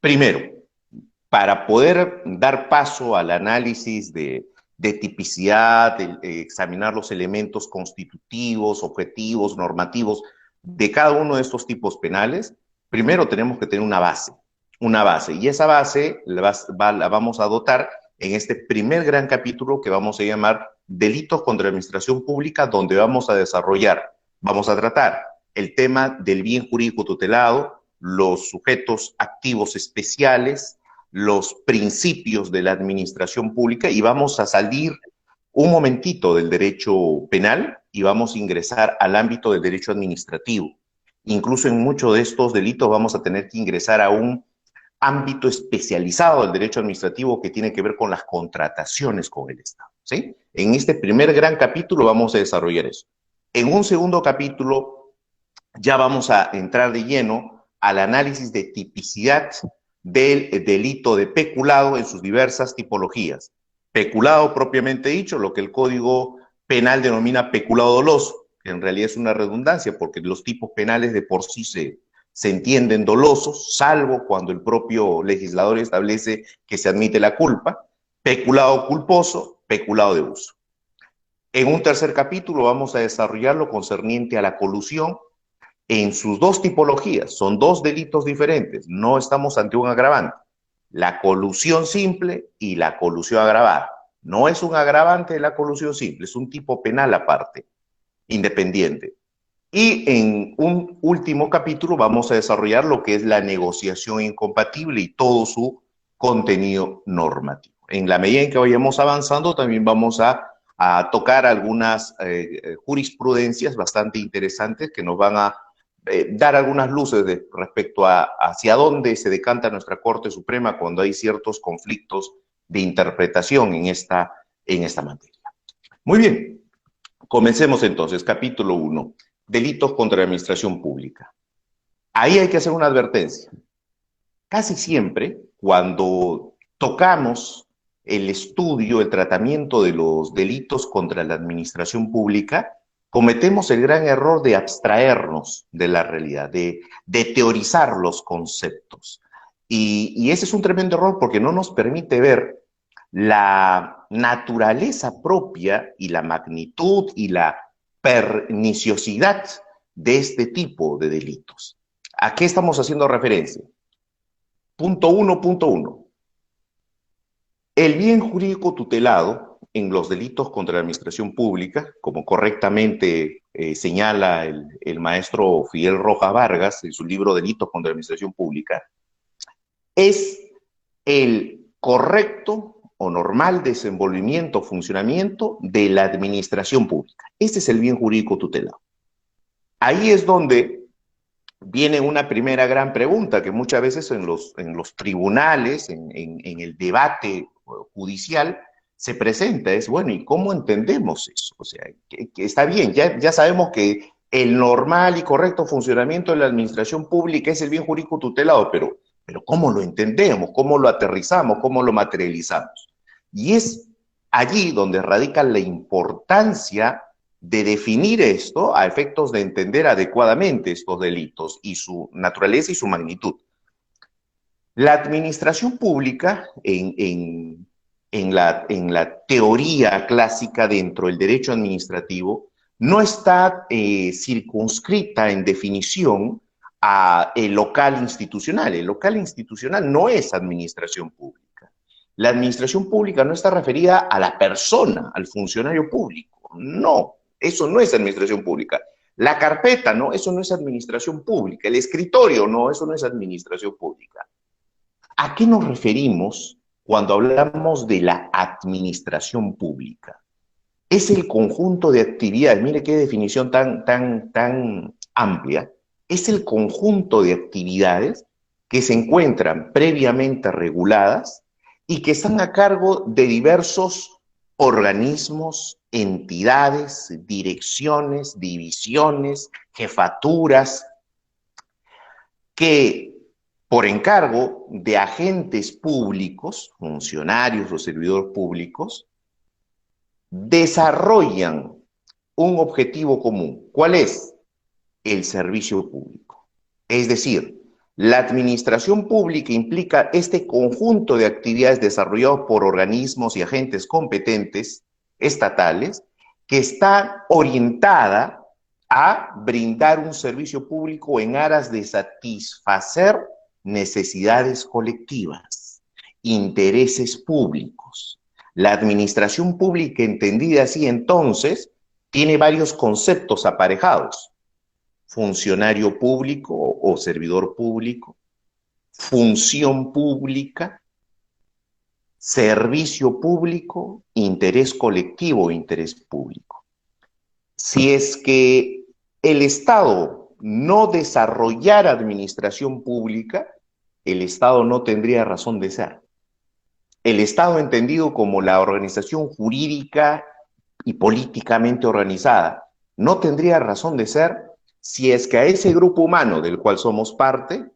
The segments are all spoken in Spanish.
Primero, para poder dar paso al análisis de tipicidad, examinar los elementos constitutivos, objetivos, normativos de cada uno de estos tipos penales, primero tenemos que tener una base, y esa base la vamos a dotar en este primer gran capítulo que vamos a llamar Delitos contra la Administración Pública, donde vamos a tratar el tema del bien jurídico tutelado, los sujetos activos especiales, los principios de la administración pública y vamos a salir un momentito del derecho penal y vamos a ingresar al ámbito del derecho administrativo. Incluso en muchos de estos delitos vamos a tener que ingresar a un ámbito especializado del derecho administrativo que tiene que ver con las contrataciones con el Estado. ¿Sí? En este primer gran capítulo vamos a desarrollar eso. En un segundo capítulo ya vamos a entrar de lleno al análisis de tipicidad del delito de peculado en sus diversas tipologías. Peculado propiamente dicho, lo que el Código Penal denomina peculado doloso, que en realidad es una redundancia porque los tipos penales de por sí se entienden dolosos, salvo cuando el propio legislador establece que se admite la culpa. Peculado culposo, peculado de uso. En un tercer capítulo vamos a desarrollar lo concerniente a la colusión en sus dos tipologías. Son dos delitos diferentes, no estamos ante un agravante. La colusión simple y la colusión agravada. No es un agravante de la colusión simple, es un tipo penal aparte, independiente. Y en un último capítulo vamos a desarrollar lo que es la negociación incompatible y todo su contenido normativo. En la medida en que vayamos avanzando, también vamos a tocar algunas jurisprudencias bastante interesantes que nos van a dar algunas luces respecto a hacia dónde se decanta nuestra Corte Suprema cuando hay ciertos conflictos de interpretación en esta materia. Muy bien, comencemos entonces. Capítulo 1. Delitos contra la administración pública. Ahí hay que hacer una advertencia. Casi siempre, cuando tocamos el estudio, el tratamiento de los delitos contra la administración pública, cometemos el gran error de abstraernos de la realidad, de teorizar los conceptos. Y ese es un tremendo error porque no nos permite ver la naturaleza propia y la magnitud y la perniciosidad de este tipo de delitos. ¿A qué estamos haciendo referencia? Punto 1.1. El bien jurídico tutelado en los delitos contra la administración pública, como correctamente señala el maestro Fidel Rojas Vargas en su libro Delitos contra la administración pública, es el correcto o normal desenvolvimiento, funcionamiento de la administración pública. Este es el bien jurídico tutelado. Ahí es donde viene una primera gran pregunta que muchas veces en los tribunales, en el debate judicial, se presenta, es bueno, ¿y cómo entendemos eso? O sea, que está bien, ya sabemos que el normal y correcto funcionamiento de la administración pública es el bien jurídico tutelado, pero ¿cómo lo entendemos? ¿Cómo lo aterrizamos? ¿Cómo lo materializamos? Y es allí donde radica la importancia de definir esto a efectos de entender adecuadamente estos delitos y su naturaleza y su magnitud. La administración pública, en la teoría clásica dentro del derecho administrativo, no está circunscrita en definición a el local institucional. El local institucional no es administración pública. La administración pública no está referida a la persona, al funcionario público. No, eso no es administración pública. La carpeta, no, eso no es administración pública. El escritorio, no, eso no es administración pública. ¿A qué nos referimos cuando hablamos de la administración pública? Es el conjunto de actividades, mire qué definición tan amplia, es el conjunto de actividades que se encuentran previamente reguladas y que están a cargo de diversos organismos, entidades, direcciones, divisiones, jefaturas, que por encargo de agentes públicos, funcionarios o servidores públicos, desarrollan un objetivo común. ¿Cuál es? El servicio público. Es decir, La administración pública implica este conjunto de actividades desarrolladas por organismos y agentes competentes estatales que está orientada a brindar un servicio público en aras de satisfacer necesidades colectivas, intereses públicos. La administración pública entendida así entonces tiene varios conceptos aparejados: funcionario público o servidor público, función pública, servicio público, interés colectivo o interés público. Si es que el Estado no desarrollara administración pública, el Estado no tendría razón de ser. El Estado entendido como la organización jurídica y políticamente organizada no tendría razón de ser si es que a ese grupo humano del cual somos parte,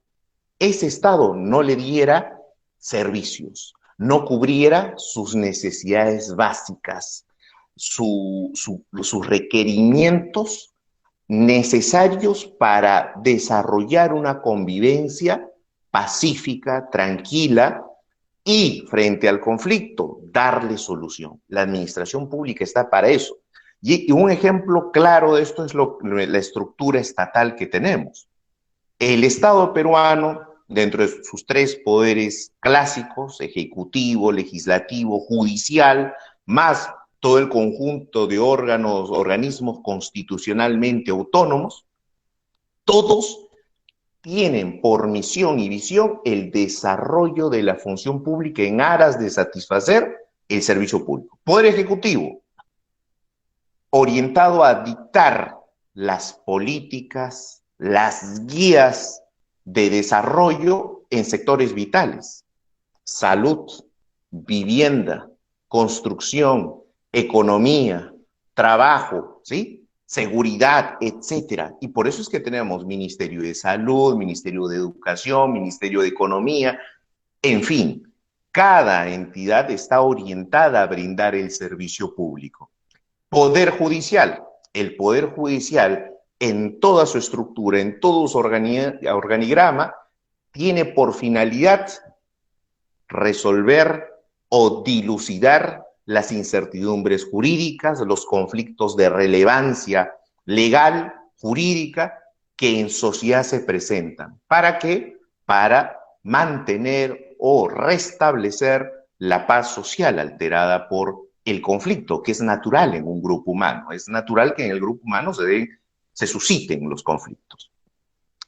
ese Estado no le diera servicios, no cubriera sus necesidades básicas, sus requerimientos necesarios para desarrollar una convivencia pacífica, tranquila, y frente al conflicto, darle solución. La administración pública está para eso. Y un ejemplo claro de esto es la estructura estatal que tenemos. El Estado peruano, dentro de sus tres poderes clásicos, ejecutivo, legislativo, judicial, más todo el conjunto de órganos, organismos constitucionalmente autónomos, todos tienen por misión y visión el desarrollo de la función pública en aras de satisfacer el servicio público. Poder Ejecutivo, orientado a dictar las políticas, las guías de desarrollo en sectores vitales: salud, vivienda, construcción, economía, trabajo, ¿sí? Seguridad, etcétera. Y por eso es que tenemos Ministerio de Salud, Ministerio de Educación, Ministerio de Economía, en fin, cada entidad está orientada a brindar el servicio público. Poder Judicial. El Poder Judicial, en toda su estructura, en todo su organigrama, tiene por finalidad resolver o dilucidar las incertidumbres jurídicas, los conflictos de relevancia legal, jurídica, que en sociedad se presentan. ¿Para qué? Para mantener o restablecer la paz social alterada por el conflicto, que es natural en un grupo humano. Es natural que en el grupo humano se susciten los conflictos.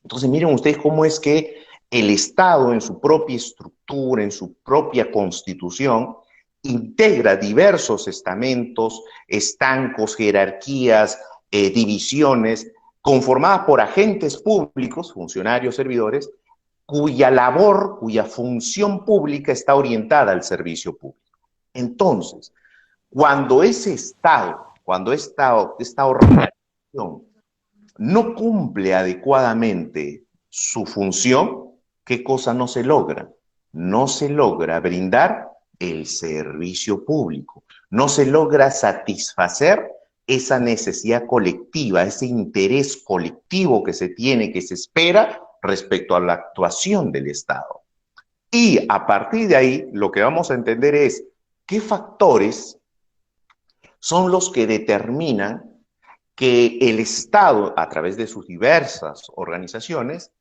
Entonces, miren ustedes cómo es que el Estado, en su propia estructura, en su propia constitución, integra diversos estamentos, estancos, jerarquías, divisiones, conformadas por agentes públicos, funcionarios, servidores, cuya labor, cuya función pública está orientada al servicio público. Entonces, cuando ese Estado, cuando esta organización no cumple adecuadamente su función, ¿qué cosa no se logra? No se logra brindar el servicio público, no se logra satisfacer esa necesidad colectiva, ese interés colectivo que se tiene, que se espera respecto a la actuación del Estado. Y a partir de ahí, lo que vamos a entender es qué factores son los que determinan que el Estado, a través de sus diversas organizaciones,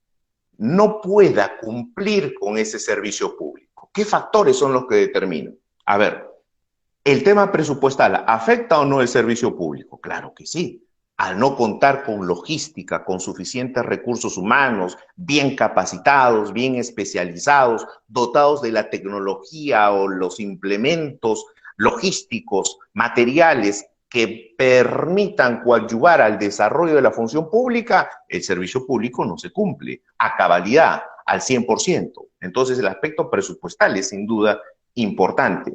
no pueda cumplir con ese servicio público. ¿Qué factores son los que determinan? A ver, ¿el tema presupuestal afecta o no el servicio público? Claro que sí. Al no contar con logística, con suficientes recursos humanos, bien capacitados, bien especializados, dotados de la tecnología o los implementos logísticos, materiales que permitan coadyuvar al desarrollo de la función pública, el servicio público no se cumple a cabalidad, al 100%. Entonces el aspecto presupuestal es sin duda importante.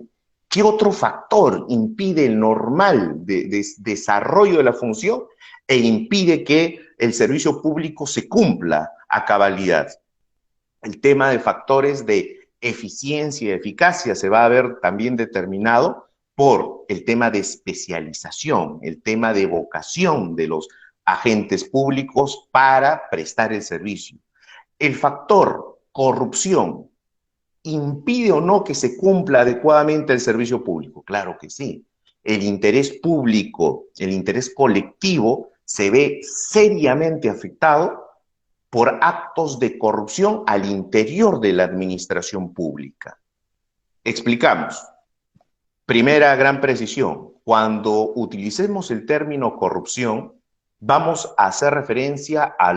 ¿Qué otro factor impide el normal desarrollo de la función e impide que el servicio público se cumpla a cabalidad? El tema de factores de eficiencia y eficacia se va a ver también determinado por el tema de especialización, el tema de vocación de los agentes públicos para prestar el servicio. ¿El factor corrupción impide o no que se cumpla adecuadamente el servicio público? Claro que sí. El interés público, el interés colectivo se ve seriamente afectado por actos de corrupción al interior de la administración pública. Explicamos. Primera gran precisión. Cuando utilicemos el término corrupción, vamos a hacer referencia a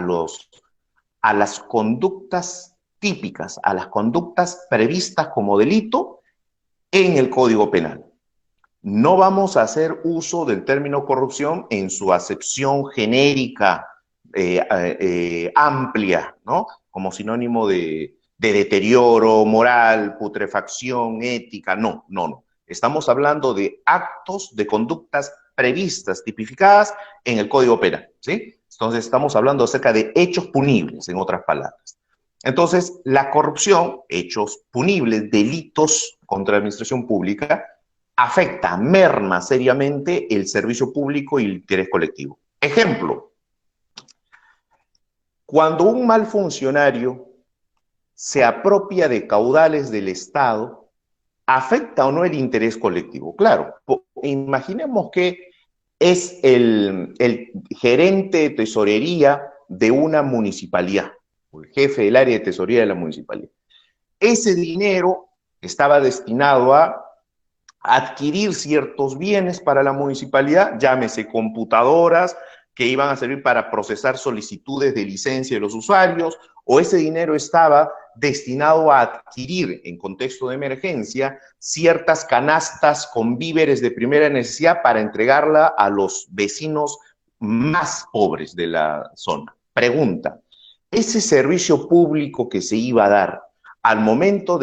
las conductas típicas, a las conductas previstas como delito en el Código Penal. No vamos a hacer uso del término corrupción en su acepción genérica, amplia, ¿no? Como sinónimo de deterioro moral, putrefacción, ética. No, no, no. Estamos hablando de actos, de conductas previstas, tipificadas en el Código Penal, ¿sí? Entonces estamos hablando acerca de hechos punibles, en otras palabras. Entonces, la corrupción, hechos punibles, delitos contra la administración pública, afecta, merma seriamente el servicio público y el interés colectivo. Ejemplo, cuando un mal funcionario se apropia de caudales del Estado, ¿afecta o no el interés colectivo? Claro, imaginemos que es el gerente de tesorería de una municipalidad, o el jefe del área de tesorería de la municipalidad. Ese dinero estaba destinado a adquirir ciertos bienes para la municipalidad, llámese computadoras que iban a servir para procesar solicitudes de licencia de los usuarios, o ese dinero estaba destinado a adquirir, en contexto de emergencia, ciertas canastas con víveres de primera necesidad para entregarla a los vecinos más pobres de la zona. Pregunta, ¿ese servicio público que se iba a dar al momento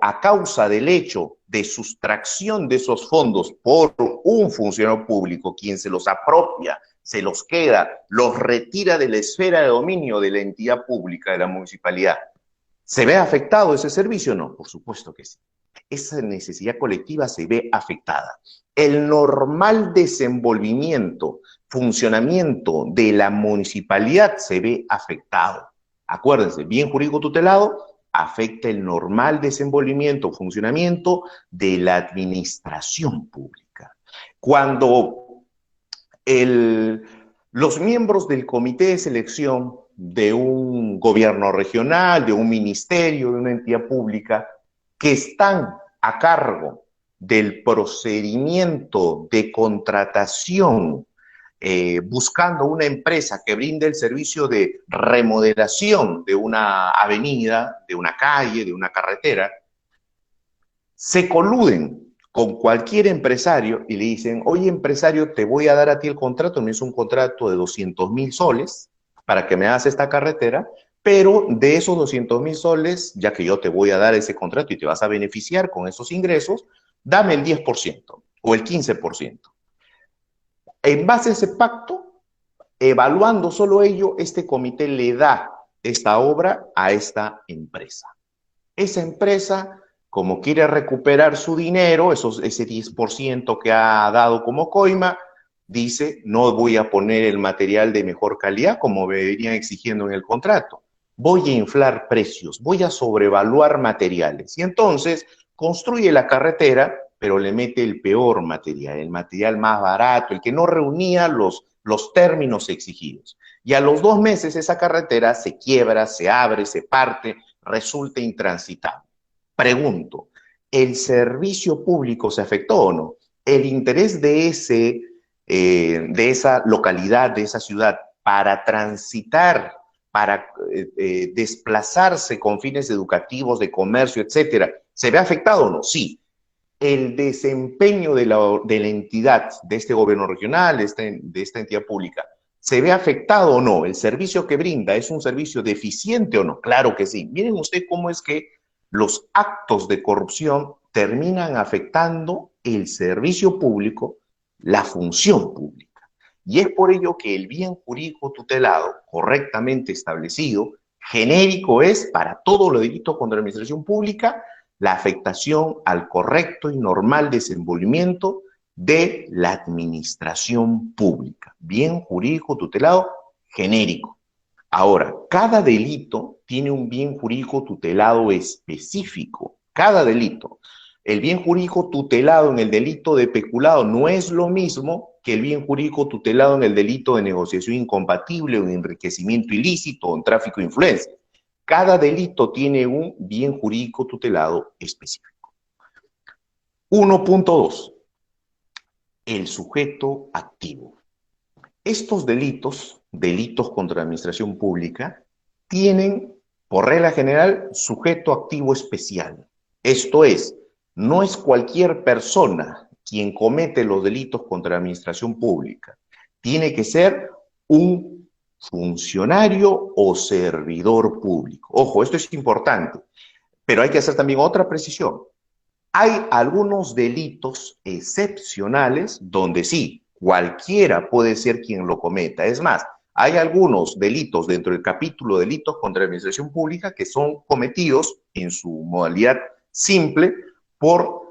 a causa del hecho de sustracción de esos fondos por un funcionario público, quien se los apropia, se los queda, los retira de la esfera de dominio de la entidad pública, de la municipalidad, ¿se ve afectado ese servicio? No, por supuesto que sí. Esa necesidad colectiva se ve afectada. El normal desenvolvimiento, funcionamiento de la municipalidad se ve afectado. Acuérdense, bien jurídico tutelado afecta el normal desenvolvimiento, funcionamiento de la administración pública. Cuando los miembros del comité de selección de un gobierno regional, de un ministerio, de una entidad pública, que están a cargo del procedimiento de contratación, buscando una empresa que brinde el servicio de remodelación de una avenida, de una calle, de una carretera, se coluden con cualquier empresario y le dicen, oye empresario, te voy a dar a ti el contrato, me hizo un contrato de 200.000 soles para que me hagas esta carretera, pero de esos 200.000 soles, ya que yo te voy a dar ese contrato y te vas a beneficiar con esos ingresos, dame el 10% o el 15%. En base a ese pacto, evaluando solo ello, este comité le da esta obra a esta empresa. Esa empresa, como quiere recuperar su dinero, ese 10% que ha dado como coima, dice, no voy a poner el material de mejor calidad como me venían exigiendo en el contrato. Voy a inflar precios, voy a sobrevaluar materiales. Y entonces construye la carretera, pero le mete el peor material, el material más barato, el que no reunía los términos exigidos. Y a los 2 meses esa carretera se quiebra, se abre, se parte, resulta intransitable. Pregunto, ¿el servicio público se afectó o no? ¿El interés de esa localidad, de esa ciudad, para transitar, para desplazarse con fines educativos, de comercio, etcétera, se ve afectado o no? Sí. El desempeño de la entidad, de este gobierno regional, de esta entidad pública, ¿se ve afectado o no? ¿El servicio que brinda es un servicio deficiente o no? Claro que sí. Miren ustedes cómo es que los actos de corrupción terminan afectando el servicio público, la función pública. Y es por ello que el bien jurídico tutelado, correctamente establecido, genérico es para todos los delitos contra la administración pública, la afectación al correcto y normal desenvolvimiento de la administración pública. Bien jurídico tutelado genérico. Ahora, cada delito tiene un bien jurídico tutelado específico. Cada delito. El bien jurídico tutelado en el delito de peculado no es lo mismo que el bien jurídico tutelado en el delito de negociación incompatible o en enriquecimiento ilícito o en tráfico de influencia. Cada delito tiene un bien jurídico tutelado específico. 1.2. El sujeto activo. Estos delitos, delitos contra la administración pública, tienen, por regla general, sujeto activo especial. Esto es, no es cualquier persona quien comete los delitos contra la administración pública. Tiene que ser un funcionario o servidor público. Ojo, esto es importante, pero hay que hacer también otra precisión. Hay algunos delitos excepcionales donde sí, cualquiera puede ser quien lo cometa. Es más, hay algunos delitos dentro del capítulo de delitos contra la administración pública que son cometidos en su modalidad simple por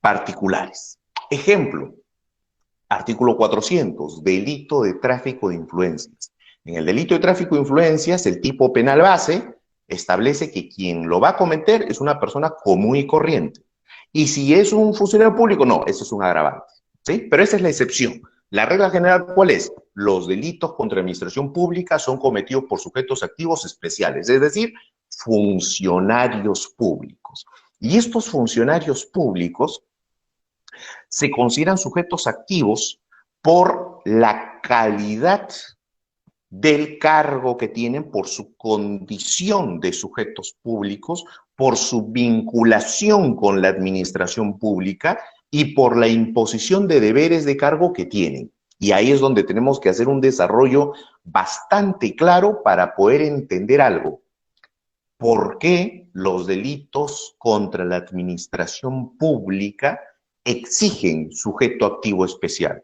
particulares. Ejemplo, artículo 400, delito de tráfico de influencias. En el delito de tráfico de influencias, el tipo penal base establece que quien lo va a cometer es una persona común y corriente. Y si es un funcionario público, no, eso es un agravante, ¿sí? Pero esa es la excepción. La regla general, ¿cuál es? Los delitos contra la administración pública son cometidos por sujetos activos especiales, es decir, funcionarios públicos. Y estos funcionarios públicos se consideran sujetos activos por la calidad del cargo que tienen, por su condición de sujetos públicos, por su vinculación con la administración pública y por la imposición de deberes de cargo que tienen. Y ahí es donde tenemos que hacer un desarrollo bastante claro para poder entender algo. ¿Por qué los delitos contra la administración pública exigen sujeto activo especial?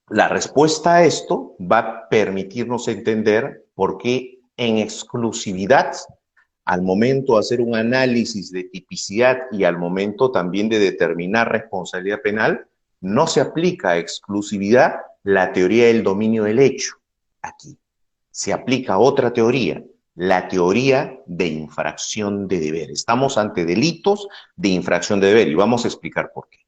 La respuesta a esto va a permitirnos entender por qué en exclusividad, al momento de hacer un análisis de tipicidad y al momento también de determinar responsabilidad penal, no se aplica a exclusividad la teoría del dominio del hecho. Aquí se aplica otra teoría, la teoría de infracción de deber. Estamos ante delitos de infracción de deber y vamos a explicar por qué.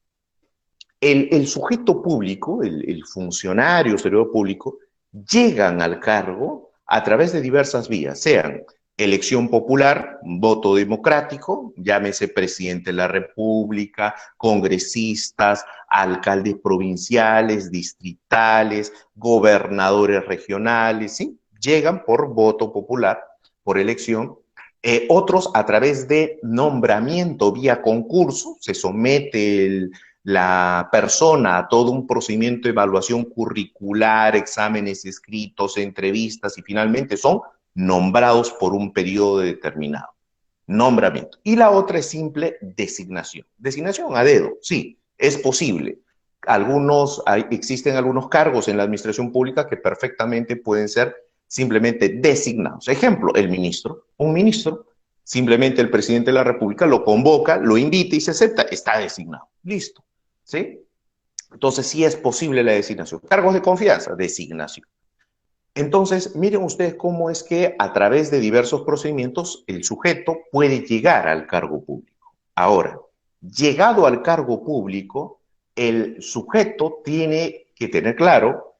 El sujeto público, el funcionario, servidor público, llegan al cargo a través de diversas vías, sean elección popular, voto democrático, llámese presidente de la República, congresistas, alcaldes provinciales, distritales, gobernadores regionales, ¿sí? Llegan por voto popular, por elección. Otros a través de nombramiento vía concurso, se somete la persona a todo un procedimiento de evaluación curricular, exámenes escritos, entrevistas y finalmente son nombrados por un periodo determinado. Nombramiento. Y la otra es simple designación. Designación a dedo, sí, es posible. Existen algunos cargos en la administración pública que perfectamente pueden ser simplemente designados. Ejemplo, el ministro. Un ministro, simplemente el presidente de la República lo convoca, lo invita y se acepta, está designado. Listo. ¿Sí? Entonces sí es posible la designación. Cargos de confianza, designación. Entonces, miren ustedes cómo es que a través de diversos procedimientos el sujeto puede llegar al cargo público. Ahora, llegado al cargo público, el sujeto tiene que tener claro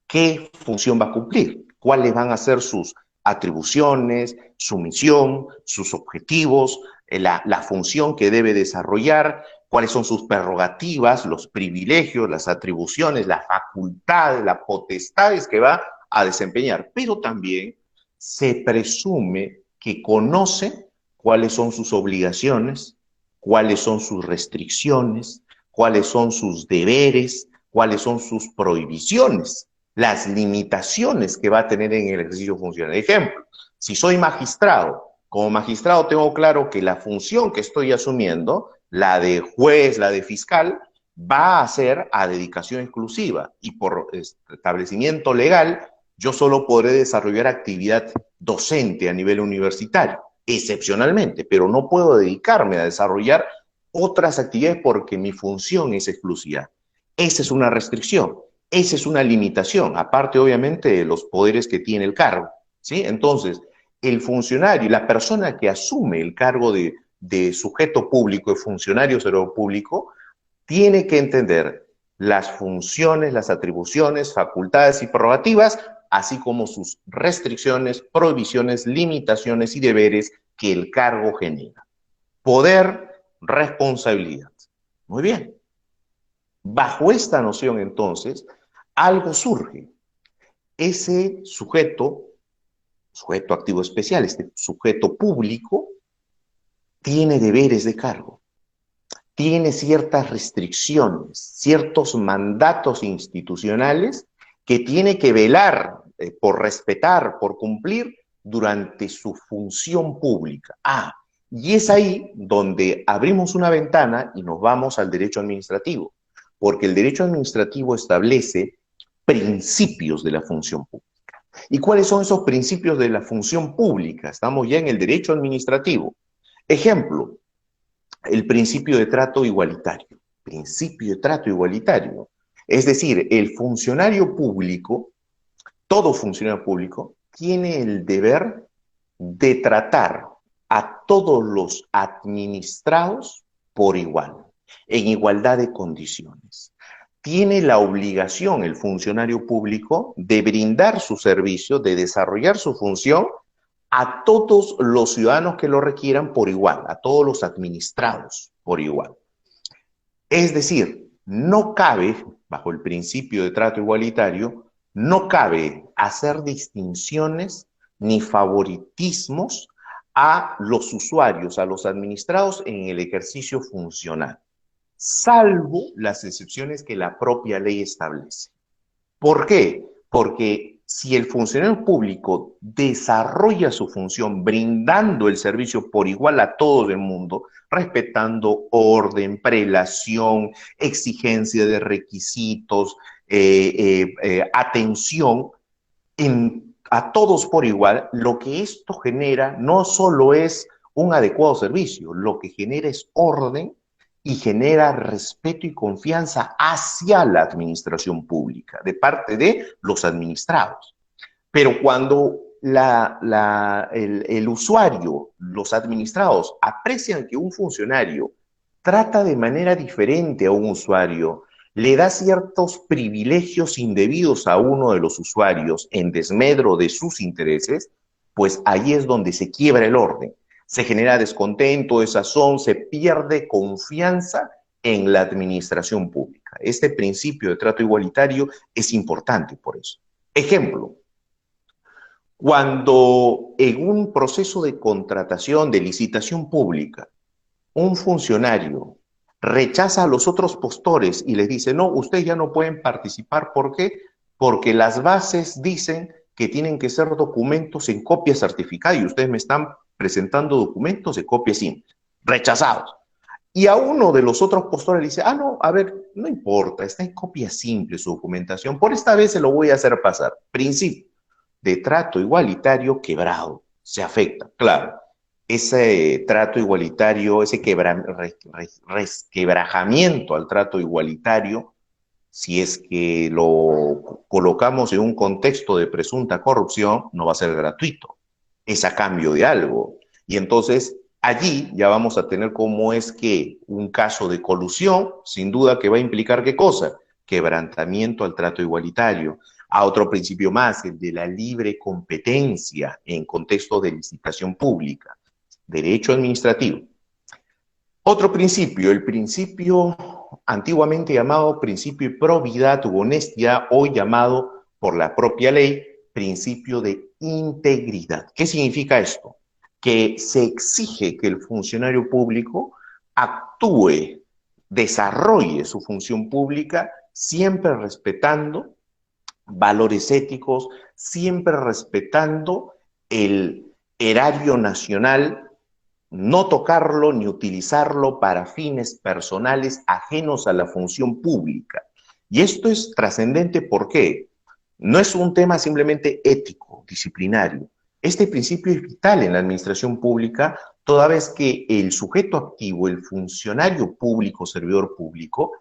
qué función va a cumplir, cuáles van a ser sus atribuciones, su misión, sus objetivos, la función que debe desarrollar, cuáles son sus prerrogativas, los privilegios, las atribuciones, las facultades, las potestades que va a desempeñar. Pero también se presume que conoce cuáles son sus obligaciones, cuáles son sus restricciones, cuáles son sus deberes, cuáles son sus prohibiciones, las limitaciones que va a tener en el ejercicio funcional. Ejemplo, si soy magistrado, como magistrado tengo claro que la función que estoy asumiendo, la de juez, la de fiscal, va a ser a dedicación exclusiva y por establecimiento legal yo solo podré desarrollar actividad docente a nivel universitario, excepcionalmente, pero no puedo dedicarme a desarrollar otras actividades porque mi función es exclusiva. Esa es una restricción. Esa es una limitación, aparte obviamente de los poderes que tiene el cargo, ¿sí? Entonces, el funcionario, la persona que asume el cargo de sujeto público, de funcionario servidor público, tiene que entender las funciones, las atribuciones, facultades y prerrogativas, así como sus restricciones, prohibiciones, limitaciones y deberes que el cargo genera. Poder, responsabilidad. Muy bien. Bajo esta noción, entonces, algo surge. Ese sujeto activo especial, este sujeto público, tiene deberes de cargo, tiene ciertas restricciones, ciertos mandatos institucionales que tiene que velar por respetar, por cumplir durante su función pública. Y es ahí donde abrimos una ventana y nos vamos al derecho administrativo, porque el derecho administrativo establece principios de la función pública. ¿Y cuáles son esos principios de la función pública? Estamos ya en el derecho administrativo. Ejemplo, el principio de trato igualitario. Principio de trato igualitario. Es decir, el funcionario público, todo funcionario público, tiene el deber de tratar a todos los administrados por igual, en igualdad de condiciones. Tiene la obligación el funcionario público de brindar su servicio, de desarrollar su función a todos los ciudadanos que lo requieran por igual, a todos los administrados por igual. Es decir, no cabe, bajo el principio de trato igualitario, no cabe hacer distinciones ni favoritismos a los usuarios, a los administrados en el ejercicio funcional, salvo las excepciones que la propia ley establece. ¿Por qué? Porque si el funcionario público desarrolla su función brindando el servicio por igual a todo el mundo, respetando orden, prelación, exigencia de requisitos, atención a todos por igual, lo que esto genera no solo es un adecuado servicio, lo que genera es orden y genera respeto y confianza hacia la administración pública de parte de los administrados. Pero cuando el usuario, los administrados, aprecian que un funcionario trata de manera diferente a un usuario, le da ciertos privilegios indebidos a uno de los usuarios en desmedro de sus intereses, pues ahí es donde se quiebra el orden. Se genera descontento, desazón, se pierde confianza en la administración pública. Este principio de trato igualitario es importante por eso. Ejemplo, cuando en un proceso de contratación, de licitación pública, un funcionario rechaza a los otros postores y les dice, no, ustedes ya no pueden participar. ¿Por qué? Porque las bases dicen que tienen que ser documentos en copia certificada y ustedes me están presentando documentos de copia simple, rechazados. Y a uno de los otros postores le dice, no, a ver, no importa, está en copia simple su documentación, por esta vez se lo voy a hacer pasar. Principio de trato igualitario quebrado, se afecta, claro. Ese trato igualitario, ese resquebrajamiento al trato igualitario, si es que lo colocamos en un contexto de presunta corrupción, no va a ser gratuito, es a cambio de algo. Y entonces allí ya vamos a tener como es que un caso de colusión, sin duda que va a implicar ¿qué cosa? Quebrantamiento al trato igualitario. A otro principio más, el de la libre competencia en contexto de licitación pública. Derecho administrativo. Otro principio, el principio antiguamente llamado principio de probidad u honestidad, hoy llamado por la propia ley principio de integridad. ¿Qué significa esto? Que se exige que el funcionario público actúe, desarrolle su función pública siempre respetando valores éticos, siempre respetando el erario nacional, no tocarlo ni utilizarlo para fines personales ajenos a la función pública. Y esto es trascendente, ¿por qué? No es un tema simplemente ético, disciplinario. Este principio es vital en la administración pública, toda vez que el sujeto activo, el funcionario público, servidor público,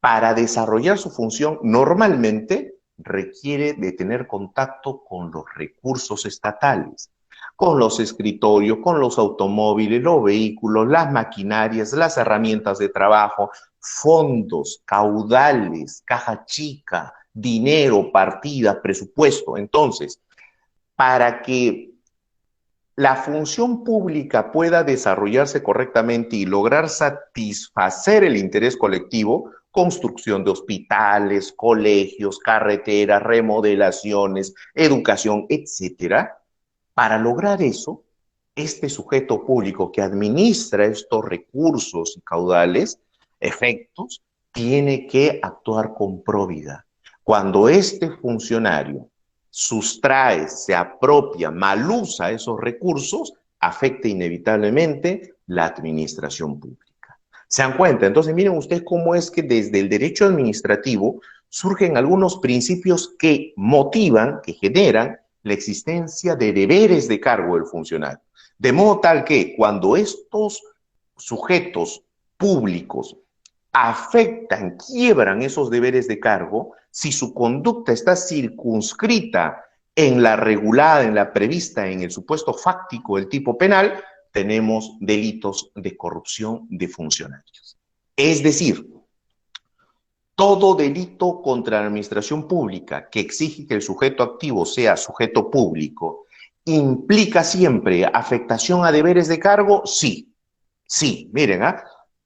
para desarrollar su función normalmente requiere de tener contacto con los recursos estatales, con los escritorios, con los automóviles, los vehículos, las maquinarias, las herramientas de trabajo, fondos, caudales, caja chica, dinero, partida, presupuesto. Entonces, para que la función pública pueda desarrollarse correctamente y lograr satisfacer el interés colectivo, construcción de hospitales, colegios, carreteras, remodelaciones, educación, etcétera, para lograr eso, este sujeto público que administra estos recursos y caudales, efectos, tiene que actuar con probidad. Cuando este funcionario sustrae, se apropia, malusa esos recursos, afecta inevitablemente la administración pública. ¿Se dan cuenta? Entonces, miren ustedes cómo es que desde el derecho administrativo surgen algunos principios que motivan, que generan la existencia de deberes de cargo del funcionario. De modo tal que cuando estos sujetos públicos afectan, quiebran esos deberes de cargo, si su conducta está circunscrita en la regulada, en la prevista, en el supuesto fáctico del tipo penal, tenemos delitos de corrupción de funcionarios. Es decir, todo delito contra la administración pública que exige que el sujeto activo sea sujeto público implica siempre afectación a deberes de cargo, sí, sí, miren,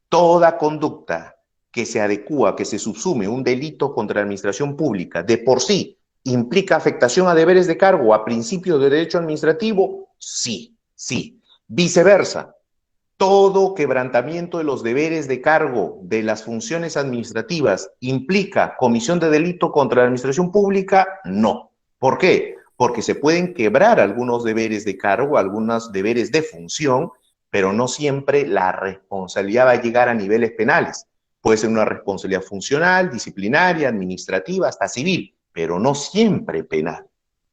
toda conducta que se adecúa, que se subsume un delito contra la administración pública de por sí implica afectación a deberes de cargo, a principios de derecho administrativo, sí, sí. Viceversa, todo quebrantamiento de los deberes de cargo de las funciones administrativas implica comisión de delito contra la administración pública, no. ¿Por qué? Porque se pueden quebrar algunos deberes de cargo, algunos deberes de función, pero no siempre la responsabilidad va a llegar a niveles penales. Puede ser una responsabilidad funcional, disciplinaria, administrativa, hasta civil, pero no siempre penal.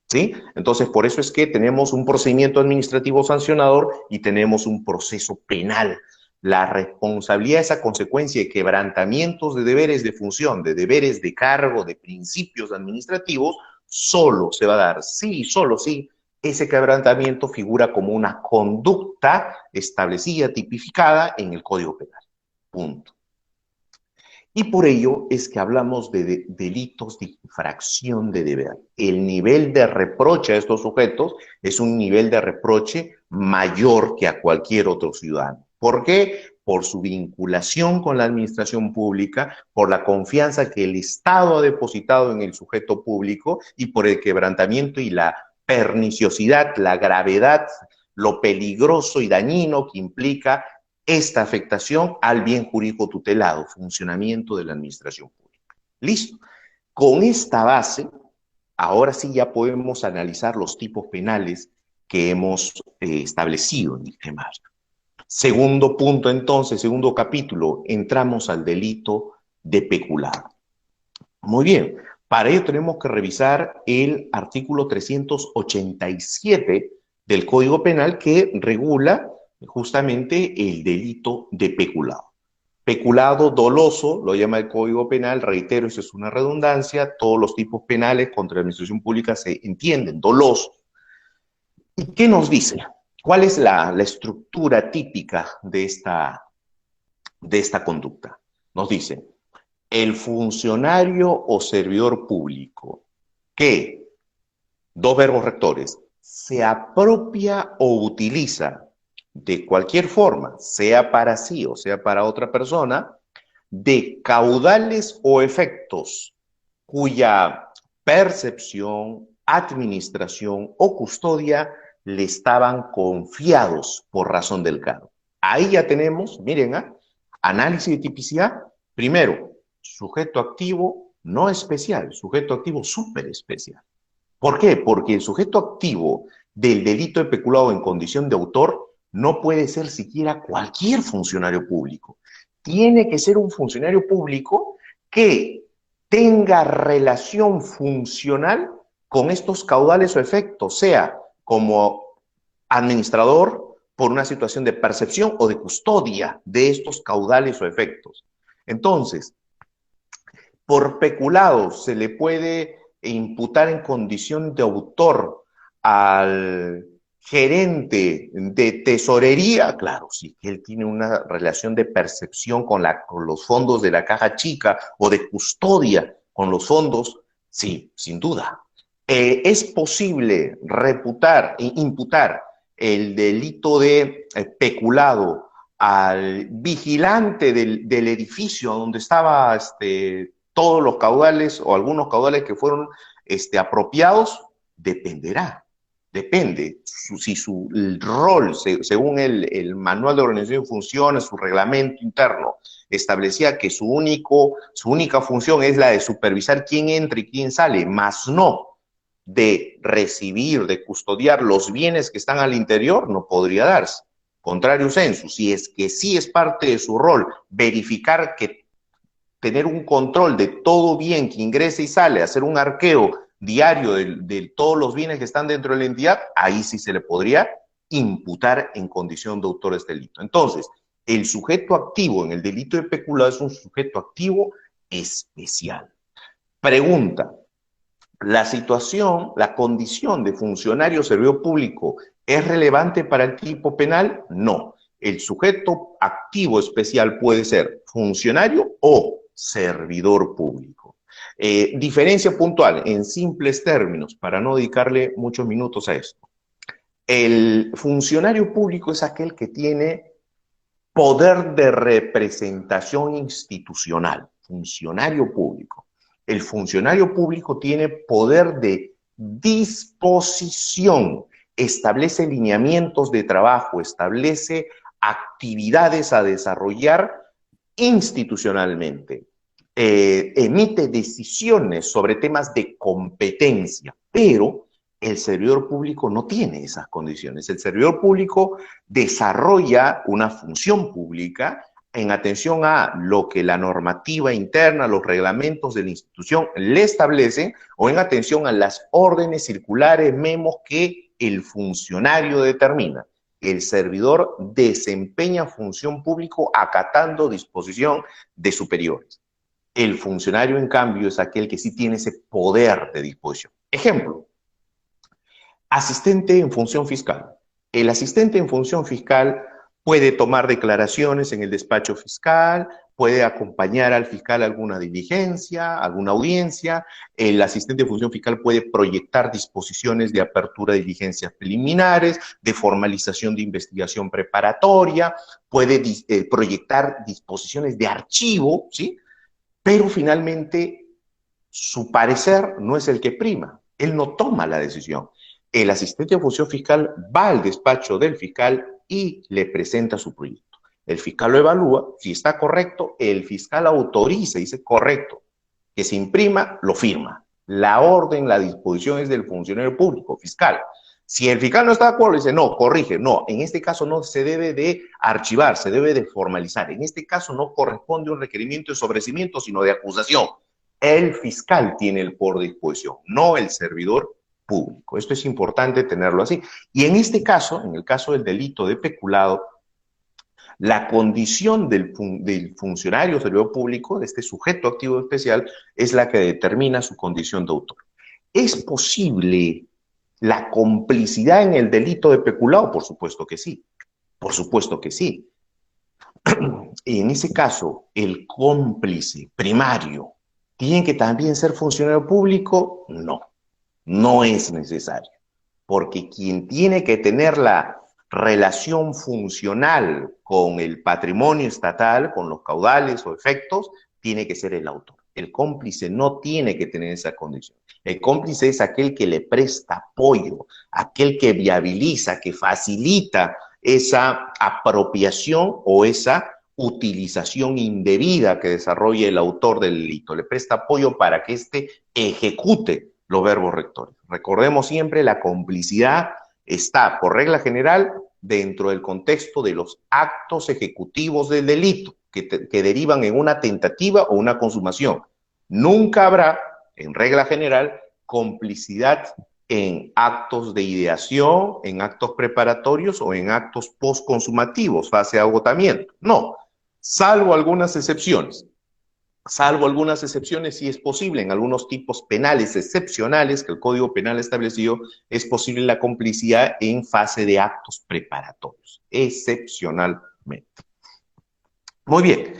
¿Sí? Entonces, por eso es que tenemos un procedimiento administrativo sancionador y tenemos un proceso penal. La responsabilidad es a consecuencia de quebrantamientos de deberes de función, de deberes de cargo, de principios administrativos, solo se va a dar, sí, solo sí, ese quebrantamiento figura como una conducta establecida, tipificada en el Código Penal. Punto. Y por ello es que hablamos de delitos de infracción de deber. El nivel de reproche a estos sujetos es un nivel de reproche mayor que a cualquier otro ciudadano. ¿Por qué? Por su vinculación con la administración pública, por la confianza que el Estado ha depositado en el sujeto público y por el quebrantamiento y la perniciosidad, la gravedad, lo peligroso y dañino que implica esta afectación al bien jurídico tutelado, funcionamiento de la administración pública. Listo. Con esta base, ahora sí ya podemos analizar los tipos penales que hemos establecido en el temario. Segundo punto entonces, segundo capítulo, entramos al delito de peculado. Muy bien, para ello tenemos que revisar el artículo 387 del Código Penal que regula justamente el delito de peculado. Peculado doloso, lo llama el Código Penal, reitero, eso es una redundancia, todos los tipos penales contra la administración pública se entienden, dolosos. ¿Y qué nos dice? ¿Cuál es la estructura típica de esta conducta? Nos dice, el funcionario o servidor público que, dos verbos rectores, se apropia o utiliza de cualquier forma, sea para sí o sea para otra persona, de caudales o efectos cuya percepción, administración o custodia le estaban confiados por razón del cargo. Ahí ya tenemos, miren, análisis de tipicidad. Primero, sujeto activo no especial, sujeto activo súper especial. ¿Por qué? Porque el sujeto activo del delito de peculado en condición de autor no puede ser siquiera cualquier funcionario público. Tiene que ser un funcionario público que tenga relación funcional con estos caudales o efectos, sea como administrador por una situación de percepción o de custodia de estos caudales o efectos. Entonces, Por peculado se le puede imputar en condición de autor al gerente de tesorería, claro, si él tiene una relación de percepción con los fondos de la caja chica o de custodia con los fondos, sí, sin duda. Es posible imputar el delito de peculado al vigilante del edificio donde estaba todos los caudales o algunos caudales que fueron apropiados, dependerá. Depende. Si su rol, según el manual de organización y funciones, su reglamento interno, establecía que su única función es la de supervisar quién entra y quién sale, más no de recibir, de custodiar los bienes que están al interior, no podría darse. Contrario sensu, si es que sí es parte de su rol verificar que tener un control de todo bien que ingresa y sale, hacer un arqueo diario de todos los bienes que están dentro de la entidad, ahí sí se le podría imputar en condición de autor de este delito. Entonces, el sujeto activo en el delito de peculado es un sujeto activo especial. Pregunta: la condición de funcionario servidor público es relevante para el tipo penal? No. El sujeto activo especial puede ser funcionario o servidor público. Diferencia puntual, en simples términos, para no dedicarle muchos minutos a esto. El funcionario público es aquel que tiene poder de representación institucional, funcionario público. El funcionario público tiene poder de disposición, establece lineamientos de trabajo, establece actividades a desarrollar institucionalmente, emite decisiones sobre temas de competencia, pero el servidor público no tiene esas condiciones. El servidor público desarrolla una función pública en atención a lo que la normativa interna, los reglamentos de la institución le establecen, o en atención a las órdenes, circulares, memos que el funcionario determina. El servidor desempeña función pública acatando disposición de superiores. El funcionario, en cambio, es aquel que sí tiene ese poder de disposición. Ejemplo: asistente en función fiscal. El asistente en función fiscal puede tomar declaraciones en el despacho fiscal, puede acompañar al fiscal a alguna diligencia, alguna audiencia. El asistente de función fiscal puede proyectar disposiciones de apertura de diligencias preliminares, de formalización de investigación preparatoria, puede proyectar disposiciones de archivo, ¿sí? Pero finalmente su parecer no es el que prima, él no toma la decisión. El asistente de función fiscal va al despacho del fiscal y le presenta su proyecto. El fiscal lo evalúa, si está correcto, el fiscal autoriza y dice correcto, que se imprima, lo firma. La orden, la disposición es del funcionario público, fiscal. Si el fiscal no está de acuerdo, dice no, corrige, no, en este caso no se debe de archivar, se debe de formalizar. En este caso no corresponde un requerimiento de sobreseimiento, sino de acusación. El fiscal tiene el poder de disposición, no el servidor público. Esto es importante tenerlo así. Y en este caso, en el caso del delito de peculado, la condición del funcionario servidor público, de este sujeto activo especial, es la que determina su condición de autor. ¿Es posible la complicidad en el delito de peculado? Por supuesto que sí. Por supuesto que sí. Y en ese caso, el cómplice primario tiene que también ser funcionario público. No, no es necesario, porque quien tiene que tener la relación funcional con el patrimonio estatal, con los caudales o efectos, tiene que ser el autor. El cómplice no tiene que tener esa condición. El cómplice es aquel que le presta apoyo, aquel que viabiliza, que facilita esa apropiación o esa utilización indebida que desarrolla el autor del delito. Le presta apoyo para que éste ejecute los verbos rectores. Recordemos siempre, la complicidad está, por regla general, dentro del contexto de los actos ejecutivos del delito, que derivan en una tentativa o una consumación. Nunca habrá, en regla general, complicidad en actos de ideación, en actos preparatorios o en actos postconsumativos, fase de agotamiento. No, salvo algunas excepciones. Salvo algunas excepciones, sí es posible. En algunos tipos penales excepcionales que el Código Penal ha establecido, es posible la complicidad en fase de actos preparatorios, excepcionalmente. Muy bien.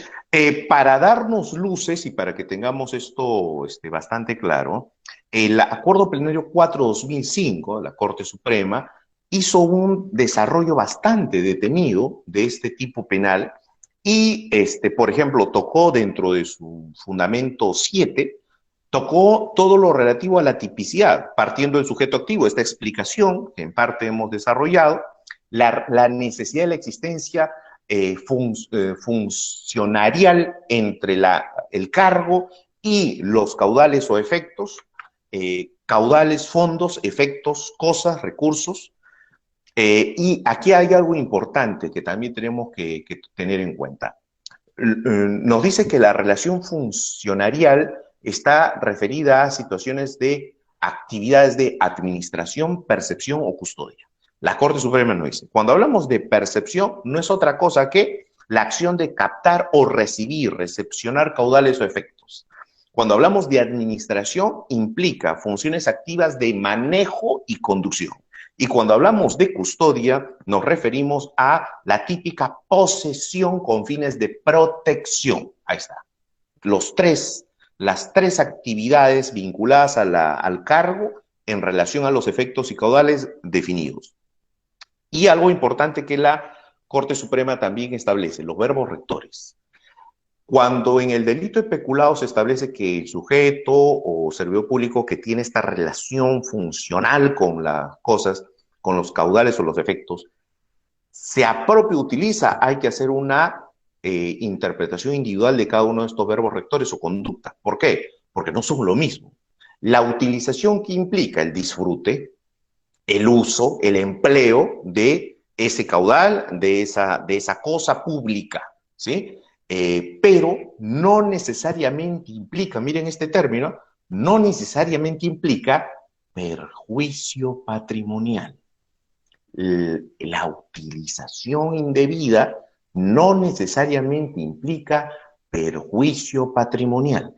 Para darnos luces y para que tengamos esto bastante claro, el Acuerdo Plenario 4/2005 de la Corte Suprema hizo un desarrollo bastante detenido de este tipo penal y, por ejemplo, tocó dentro de su fundamento 7, tocó todo lo relativo a la tipicidad, partiendo del sujeto activo, esta explicación que en parte hemos desarrollado, la necesidad de la existencia funcionarial entre el cargo y los caudales o efectos, caudales, fondos, efectos, cosas, recursos. Y aquí hay algo importante que también tenemos que tener en cuenta. Nos dice que la relación funcionarial está referida a situaciones de actividades de administración, percepción o custodia. La Corte Suprema nos dice, cuando hablamos de percepción, no es otra cosa que la acción de captar o recibir, recepcionar caudales o efectos. Cuando hablamos de administración, implica funciones activas de manejo y conducción. Y cuando hablamos de custodia, nos referimos a la típica posesión con fines de protección. Ahí está. Las tres actividades vinculadas al cargo en relación a los efectos y caudales definidos. Y algo importante que la Corte Suprema también establece, los verbos rectores. Cuando en el delito de peculado se establece que el sujeto o servidor público que tiene esta relación funcional con las cosas, con los caudales o los efectos, se apropia, utiliza, hay que hacer una interpretación individual de cada uno de estos verbos rectores o conductas. ¿Por qué? Porque no son lo mismo. La utilización que implica el disfrute, el uso, el empleo de ese caudal, de esa cosa pública, ¿sí? Pero no necesariamente implica, miren este término, no necesariamente implica perjuicio patrimonial. La utilización indebida no necesariamente implica perjuicio patrimonial.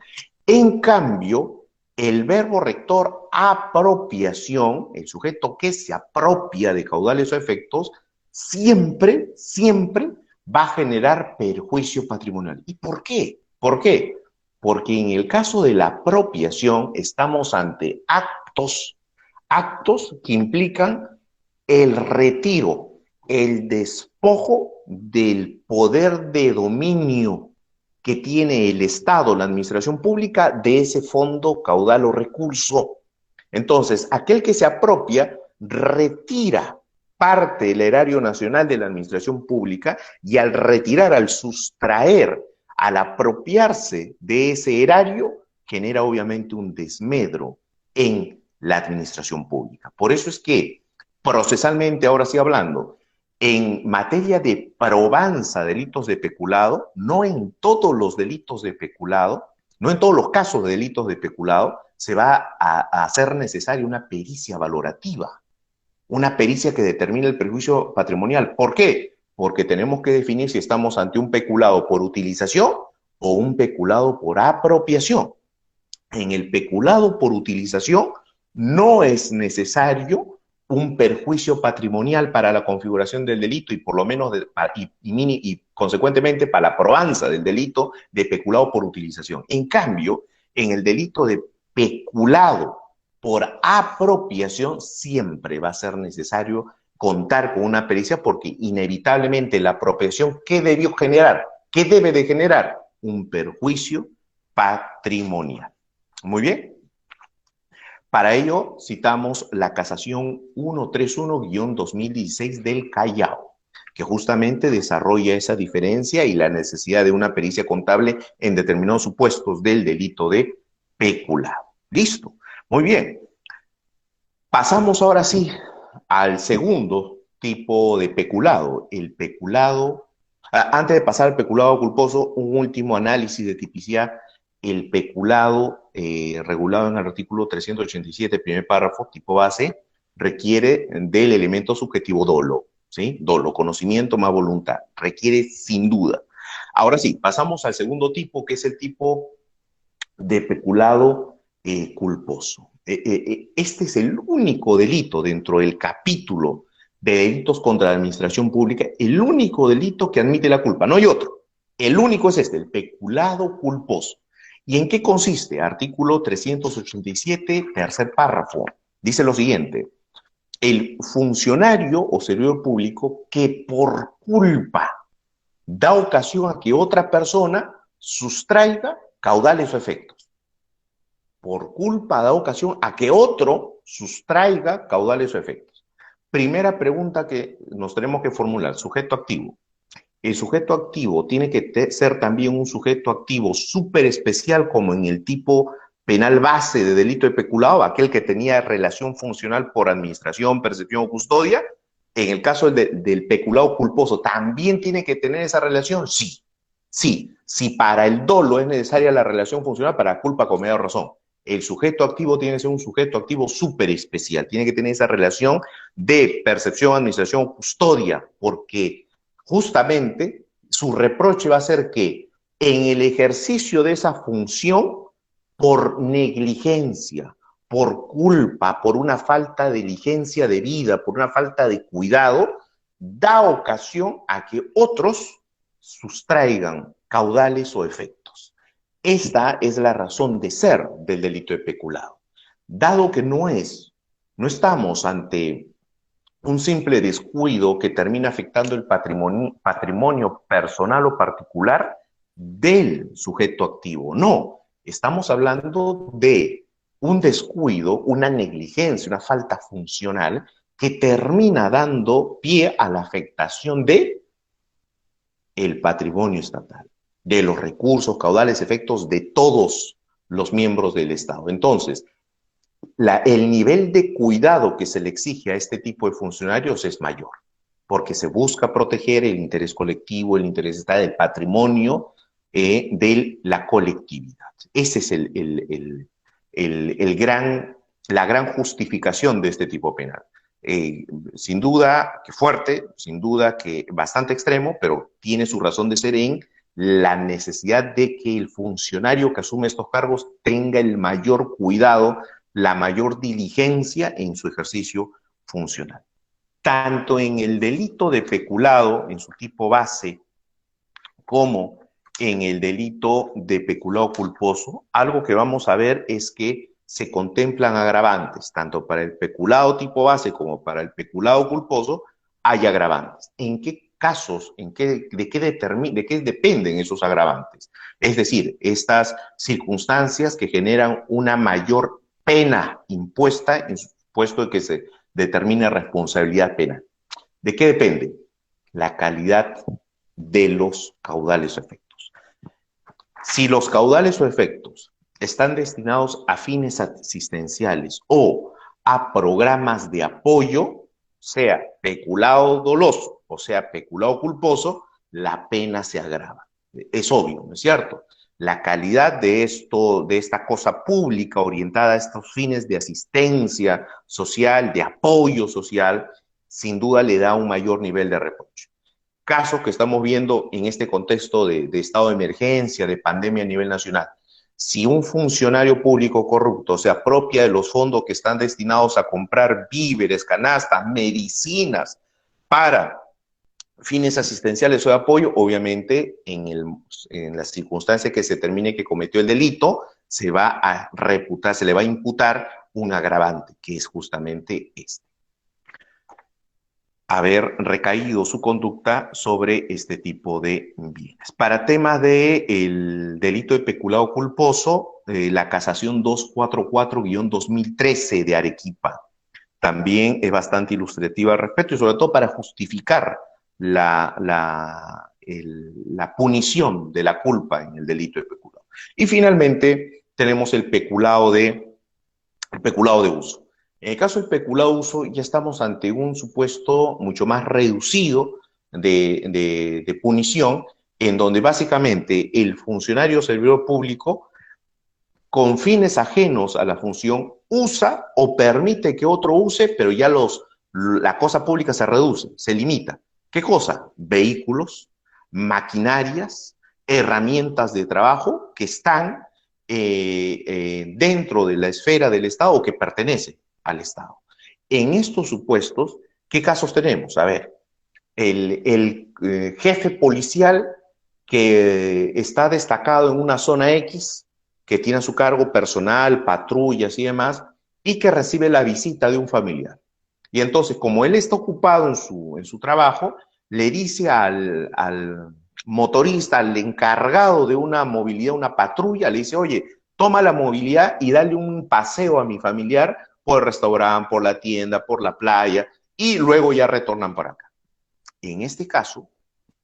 En cambio, el verbo rector apropiación, el sujeto que se apropia de caudales o efectos, siempre, siempre va a generar perjuicio patrimonial. ¿Y por qué? ¿Por qué? Porque en el caso de la apropiación estamos ante actos que implican el retiro, el despojo del poder de dominio que tiene el Estado, la administración pública, de ese fondo, caudal o recurso. Entonces, aquel que se apropia retira parte del erario nacional de la administración pública y al retirar, al sustraer, al apropiarse de ese erario, genera obviamente un desmedro en la administración pública. Por eso es que procesalmente, ahora sí hablando, en materia de probanza de delitos de peculado, no en todos los delitos de peculado, no en todos los casos de delitos de peculado, se va a hacer necesaria una pericia valorativa, una pericia que determine el perjuicio patrimonial. ¿Por qué? Porque tenemos que definir si estamos ante un peculado por utilización o un peculado por apropiación. En el peculado por utilización no es necesario un perjuicio patrimonial para la configuración del delito y por lo menos y consecuentemente para la probanza del delito de peculado por utilización. En cambio, en el delito de peculado por apropiación siempre va a ser necesario contar con una pericia porque inevitablemente la apropiación, ¿qué debió generar? ¿Qué debe de generar? Un perjuicio patrimonial. Muy bien. Para ello, citamos la casación 131-2016 del Callao, que justamente desarrolla esa diferencia y la necesidad de una pericia contable en determinados supuestos del delito de peculado. Listo. Muy bien. Pasamos ahora sí al segundo tipo de peculado, el peculado. Antes de pasar al peculado culposo, un último análisis de tipicidad. El peculado regulado en el artículo 387, primer párrafo, tipo base, requiere del elemento subjetivo dolo, ¿sí? Dolo, conocimiento más voluntad, requiere sin duda. Ahora sí, pasamos al segundo tipo, que es el tipo de peculado culposo. Este es el único delito dentro del capítulo de delitos contra la administración pública, el único delito que admite la culpa, no hay otro. El único es este, el peculado culposo. ¿Y en qué consiste? Artículo 387, tercer párrafo. Dice lo siguiente: el funcionario o servidor público que por culpa da ocasión a que otra persona sustraiga caudales o efectos. Por culpa da ocasión a que otro sustraiga caudales o efectos. Primera pregunta que nos tenemos que formular: sujeto activo. El sujeto activo tiene que ser también un sujeto activo súper especial, como en el tipo penal base de delito de peculado, aquel que tenía relación funcional por administración, percepción o custodia. En el caso del peculado culposo, ¿también tiene que tener esa relación? Sí, sí. Si para el dolo es necesaria la relación funcional, para culpa con mayor razón. El sujeto activo tiene que ser un sujeto activo súper especial, tiene que tener esa relación de percepción, administración, custodia, porque justamente su reproche va a ser que en el ejercicio de esa función, por negligencia, por culpa, por una falta de diligencia de vida, por una falta de cuidado, da ocasión a que otros sustraigan caudales o efectos. Esta es la razón de ser del delito de peculado. Dado que no estamos ante un simple descuido que termina afectando el patrimonio personal o particular del sujeto activo. No, estamos hablando de un descuido, una negligencia, una falta funcional que termina dando pie a la afectación de el patrimonio estatal, de los recursos, caudales, efectos de todos los miembros del Estado. Entonces, el nivel de cuidado que se le exige a este tipo de funcionarios es mayor, porque se busca proteger el interés colectivo, el interés estatal, el patrimonio de la colectividad. Ese es la gran justificación de este tipo penal. Sin duda que fuerte, sin duda que bastante extremo, pero tiene su razón de ser en la necesidad de que el funcionario que asume estos cargos tenga el mayor cuidado, la mayor diligencia en su ejercicio funcional. Tanto en el delito de peculado, en su tipo base, como en el delito de peculado culposo, algo que vamos a ver es que se contemplan agravantes, tanto para el peculado tipo base como para el peculado culposo, hay agravantes. ¿En qué casos, de qué dependen esos agravantes? Es decir, estas circunstancias que generan una mayor pena impuesta en supuesto de que se determine responsabilidad penal. ¿De qué depende? La calidad de los caudales o efectos. Si los caudales o efectos están destinados a fines asistenciales o a programas de apoyo, sea peculado doloso o sea peculado culposo, la pena se agrava. Es obvio, ¿no es cierto? La calidad de esta cosa pública orientada a estos fines de asistencia social, de apoyo social, sin duda le da un mayor nivel de reproche. Casos que estamos viendo en este contexto de estado de emergencia, de pandemia a nivel nacional. Si un funcionario público corrupto se apropia de los fondos que están destinados a comprar víveres, canastas, medicinas para fines asistenciales o de apoyo, obviamente en las circunstancias que se determine que cometió el delito, se le va a imputar un agravante, que es justamente este: haber recaído su conducta sobre este tipo de bienes. Para temas del delito de peculado culposo, la casación 244-2013 de Arequipa también es bastante ilustrativa al respecto, y sobre todo para justificar la punición de la culpa en el delito de peculado. Y finalmente tenemos el peculado de uso. En el caso del peculado uso, ya estamos ante un supuesto mucho más reducido de punición, en donde básicamente el funcionario o servidor público, con fines ajenos a la función, usa o permite que otro use, pero ya la cosa pública se reduce, se limita. ¿Qué cosa? Vehículos, maquinarias, herramientas de trabajo que están dentro de la esfera del Estado o que pertenece al Estado. En estos supuestos, ¿qué casos tenemos? A ver, el jefe policial que está destacado en una zona X, que tiene a su cargo personal, patrullas y demás, y que recibe la visita de un familiar. Y entonces, como él está ocupado en su trabajo, le dice al motorista, al encargado de una movilidad, una patrulla, le dice, oye, toma la movilidad y dale un paseo a mi familiar por el restaurante, por la tienda, por la playa, y luego ya retornan para acá. En este caso,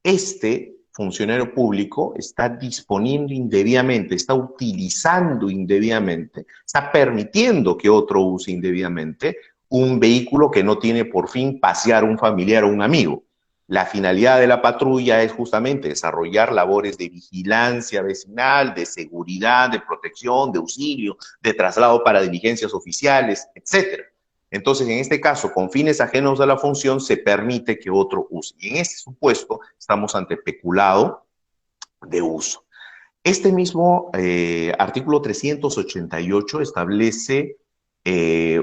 este funcionario público está disponiendo indebidamente, está utilizando indebidamente, está permitiendo que otro use indebidamente un vehículo que no tiene por fin pasear un familiar o un amigo. La finalidad de la patrulla es justamente desarrollar labores de vigilancia vecinal, de seguridad, de protección, de auxilio, de traslado para diligencias oficiales, etcétera. Entonces, en este caso, con fines ajenos a la función, se permite que otro use. Y en este supuesto, estamos ante peculado de uso. Este mismo artículo 388 establece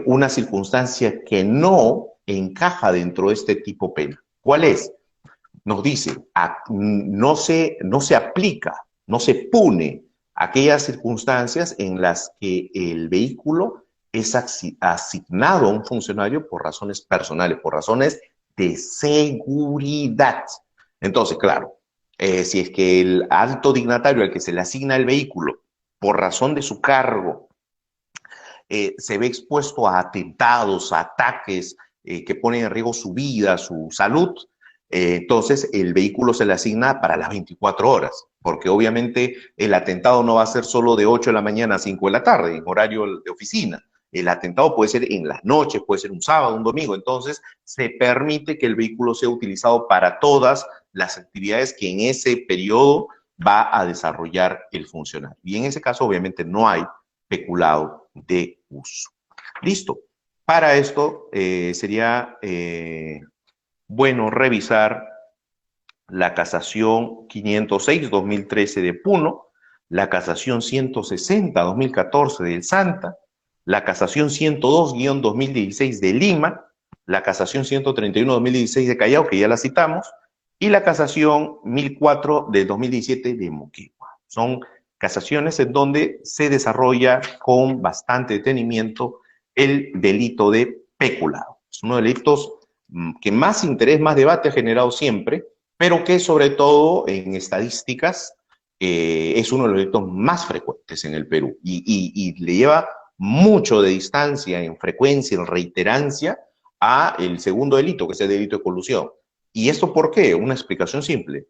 una circunstancia que no encaja dentro de este tipo penal. ¿Cuál es? Nos dice, no se aplica, no se pune aquellas circunstancias en las que el vehículo es asignado a un funcionario por razones personales, por razones de seguridad. Entonces, claro, si es que el alto dignatario al que se le asigna el vehículo por razón de su cargo se ve expuesto a atentados, a ataques que ponen en riesgo su vida, su salud, entonces el vehículo se le asigna para las 24 horas, porque obviamente el atentado no va a ser solo de 8 de la mañana a 5 de la tarde, en horario de oficina. El atentado puede ser en las noches, puede ser un sábado, un domingo, entonces se permite que el vehículo sea utilizado para todas las actividades que en ese periodo va a desarrollar el funcionario. Y en ese caso, obviamente, no hay peculado de uso. Listo. Para esto sería bueno revisar la casación 506-2013 de Puno, la casación 160-2014 del Santa, la casación 102-2016 de Lima, la casación 131-2016 de Callao, que ya la citamos, y la casación 1004 de 2017 de Moquegua. Son casaciones en donde se desarrolla con bastante detenimiento el delito de peculado. Es uno de los delitos que más interés, más debate ha generado siempre, pero que sobre todo en estadísticas es uno de los delitos más frecuentes en el Perú y le lleva mucho de distancia en frecuencia, en reiterancia, a el segundo delito, que es el delito de colusión. ¿Y esto por qué? Una explicación simple.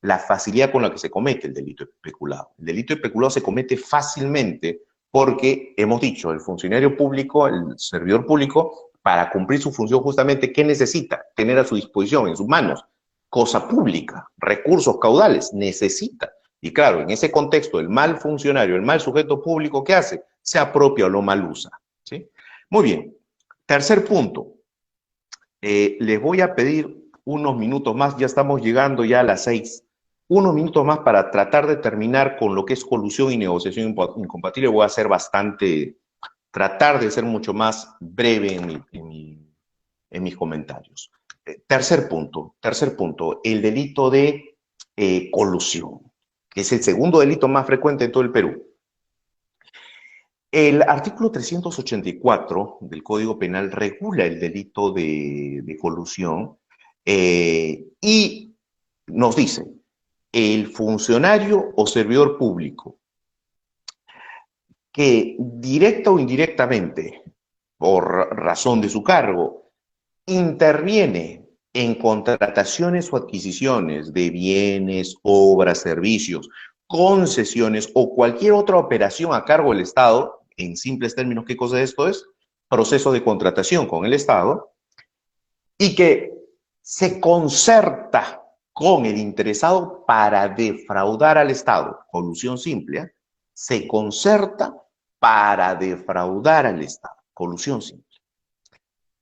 La facilidad con la que se comete el delito de peculado. El delito de peculado se comete fácilmente porque, hemos dicho, el funcionario público, el servidor público, para cumplir su función justamente, ¿qué necesita? Tener a su disposición, en sus manos, cosa pública, recursos caudales, necesita. Y claro, en ese contexto, el mal funcionario, el mal sujeto público, ¿qué hace? Se apropia o lo mal usa. ¿Sí? Muy bien. Tercer punto. Les voy a pedir unos minutos más, ya estamos llegando ya a las 6, unos minutos más para tratar de terminar con lo que es colusión y negociación incompatible. Voy a ser tratar de ser mucho más breve en mis comentarios. Tercer punto, el delito de colusión, que es el segundo delito más frecuente en todo el Perú. El artículo 384 del Código Penal regula el delito de colusión y nos dice, el funcionario o servidor público que directa o indirectamente, por razón de su cargo, interviene en contrataciones o adquisiciones de bienes, obras, servicios, concesiones o cualquier otra operación a cargo del Estado, en simples términos, ¿qué cosa esto es? Proceso de contratación con el Estado, y que se concerta con el interesado para defraudar al Estado, colusión simple, ¿eh? Se concerta para defraudar al Estado, colusión simple.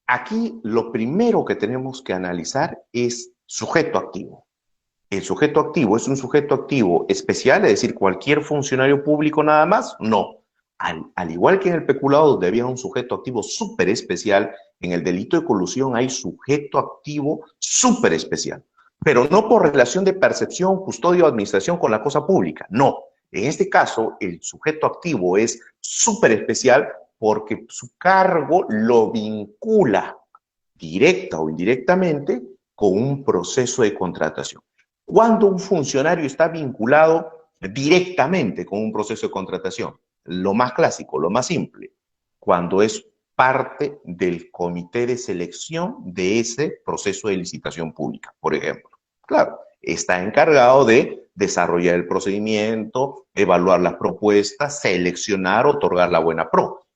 Aquí lo primero que tenemos que analizar es sujeto activo. ¿El sujeto activo es un sujeto activo especial, es decir, cualquier funcionario público nada más? No. Al igual que en el peculado, donde había un sujeto activo súper especial, en el delito de colusión hay sujeto activo súper especial, pero no por relación de percepción, custodia o administración con la cosa pública, no. En este caso, el sujeto activo es súper especial porque su cargo lo vincula directa o indirectamente con un proceso de contratación. Cuando un funcionario está vinculado directamente con un proceso de contratación, lo más clásico, lo más simple, cuando es parte del comité de selección de ese proceso de licitación pública, por ejemplo. Claro, está encargado de desarrollar el procedimiento, evaluar las propuestas, seleccionar, otorgar la buena pro.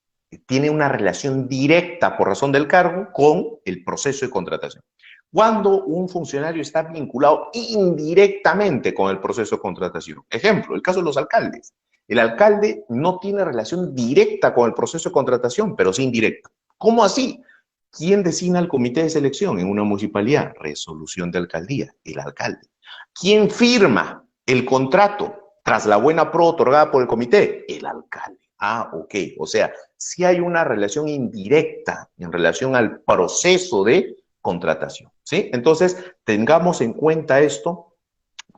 Tiene una relación directa por razón del cargo con el proceso de contratación. Cuando un funcionario está vinculado indirectamente con el proceso de contratación. Ejemplo, el caso de los alcaldes. El alcalde no tiene relación directa con el proceso de contratación, pero sí indirecta. ¿Cómo así? ¿Quién designa el comité de selección en una municipalidad? Resolución de alcaldía, el alcalde. ¿Quién firma el contrato tras la buena pro otorgada por el comité? El alcalde. Ah, ok. O sea, sí hay una relación indirecta en relación al proceso de contratación, ¿sí? Entonces, tengamos en cuenta esto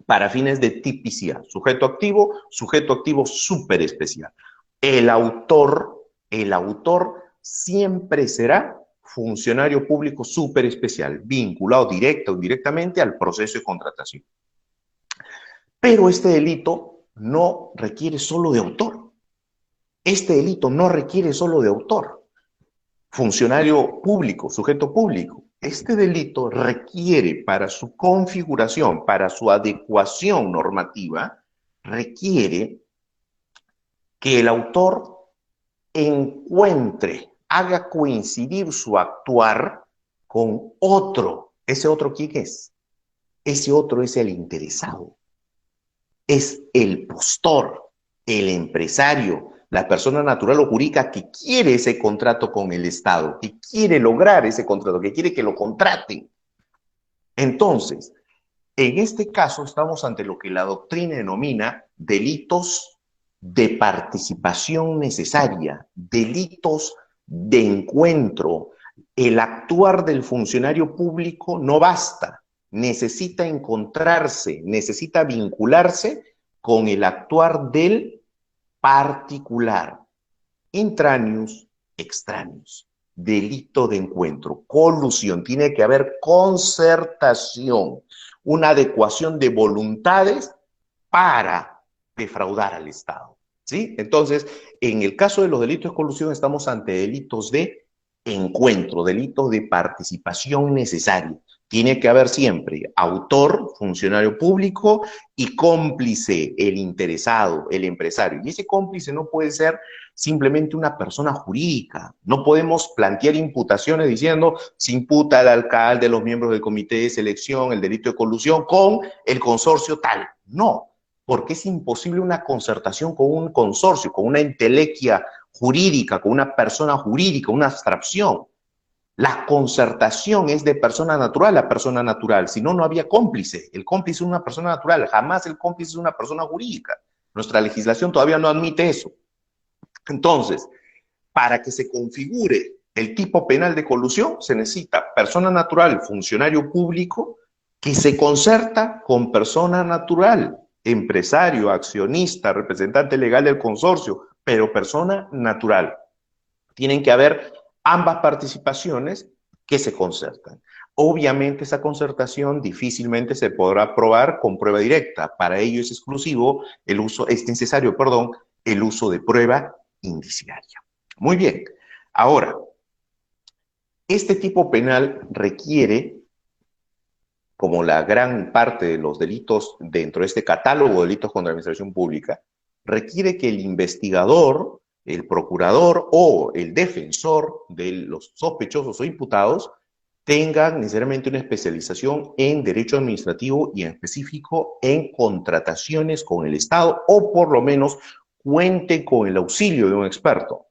para fines de tipicidad. Sujeto activo súper especial. El autor siempre será funcionario público súper especial, vinculado directa o indirectamente al proceso de contratación. Pero este delito no requiere solo de autor. Este delito no requiere solo de autor. Funcionario público, sujeto público. Este delito requiere para su configuración, para su adecuación normativa, requiere que el autor encuentre, haga coincidir su actuar con otro. ¿Ese otro quién es? Ese otro es el interesado, es el postor, el empresario, la persona natural o jurídica que quiere ese contrato con el Estado, que quiere lograr ese contrato, que quiere que lo contraten. Entonces, en este caso estamos ante lo que la doctrina denomina delitos de participación necesaria, delitos de encuentro. El actuar del funcionario público no basta, necesita encontrarse, necesita vincularse con el actuar del particular. Intraneous, extraneous, delito de encuentro, colusión, tiene que haber concertación, una adecuación de voluntades para defraudar al Estado, ¿sí? Entonces, en el caso de los delitos de colusión estamos ante delitos de encuentro, delitos de participación necesaria. Tiene que haber siempre autor, funcionario público y cómplice, el interesado, el empresario. Y ese cómplice no puede ser simplemente una persona jurídica. No podemos plantear imputaciones diciendo se imputa al alcalde, los miembros del comité de selección, el delito de colusión con el consorcio tal. No, porque es imposible una concertación con un consorcio, con una entelequia jurídica, con una persona jurídica, una abstracción. La concertación es de persona natural a persona natural, si no, no había cómplice. El cómplice es una persona natural, jamás el cómplice es una persona jurídica. Nuestra legislación todavía no admite eso. Entonces, para que se configure el tipo penal de colusión, se necesita persona natural, funcionario público, que se concerta con persona natural, empresario, accionista, representante legal del consorcio, pero persona natural. Tienen que haber ambas participaciones que se concertan. Obviamente esa concertación difícilmente se podrá probar con prueba directa. Para ello es exclusivo el uso, es necesario, perdón, el uso de prueba indiciaria. Muy bien. Ahora, este tipo penal requiere, como la gran parte de los delitos dentro de este catálogo de delitos contra la administración pública, requiere que el investigador, el procurador o el defensor de los sospechosos o imputados tengan necesariamente una especialización en derecho administrativo y en específico en contrataciones con el Estado o por lo menos cuente con el auxilio de un experto.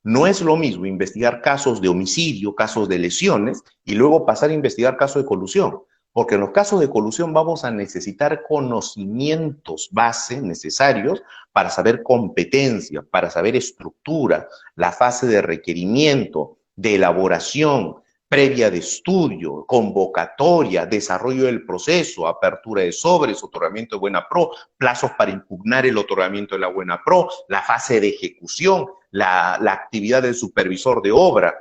No es lo mismo investigar casos de homicidio, casos de lesiones y luego pasar a investigar casos de colusión. Porque en los casos de colusión vamos a necesitar conocimientos base necesarios para saber competencia, para saber estructura, la fase de requerimiento, de elaboración, previa de estudio, convocatoria, desarrollo del proceso, apertura de sobres, otorgamiento de buena pro, plazos para impugnar el otorgamiento de la buena pro, la fase de ejecución, la actividad del supervisor de obra.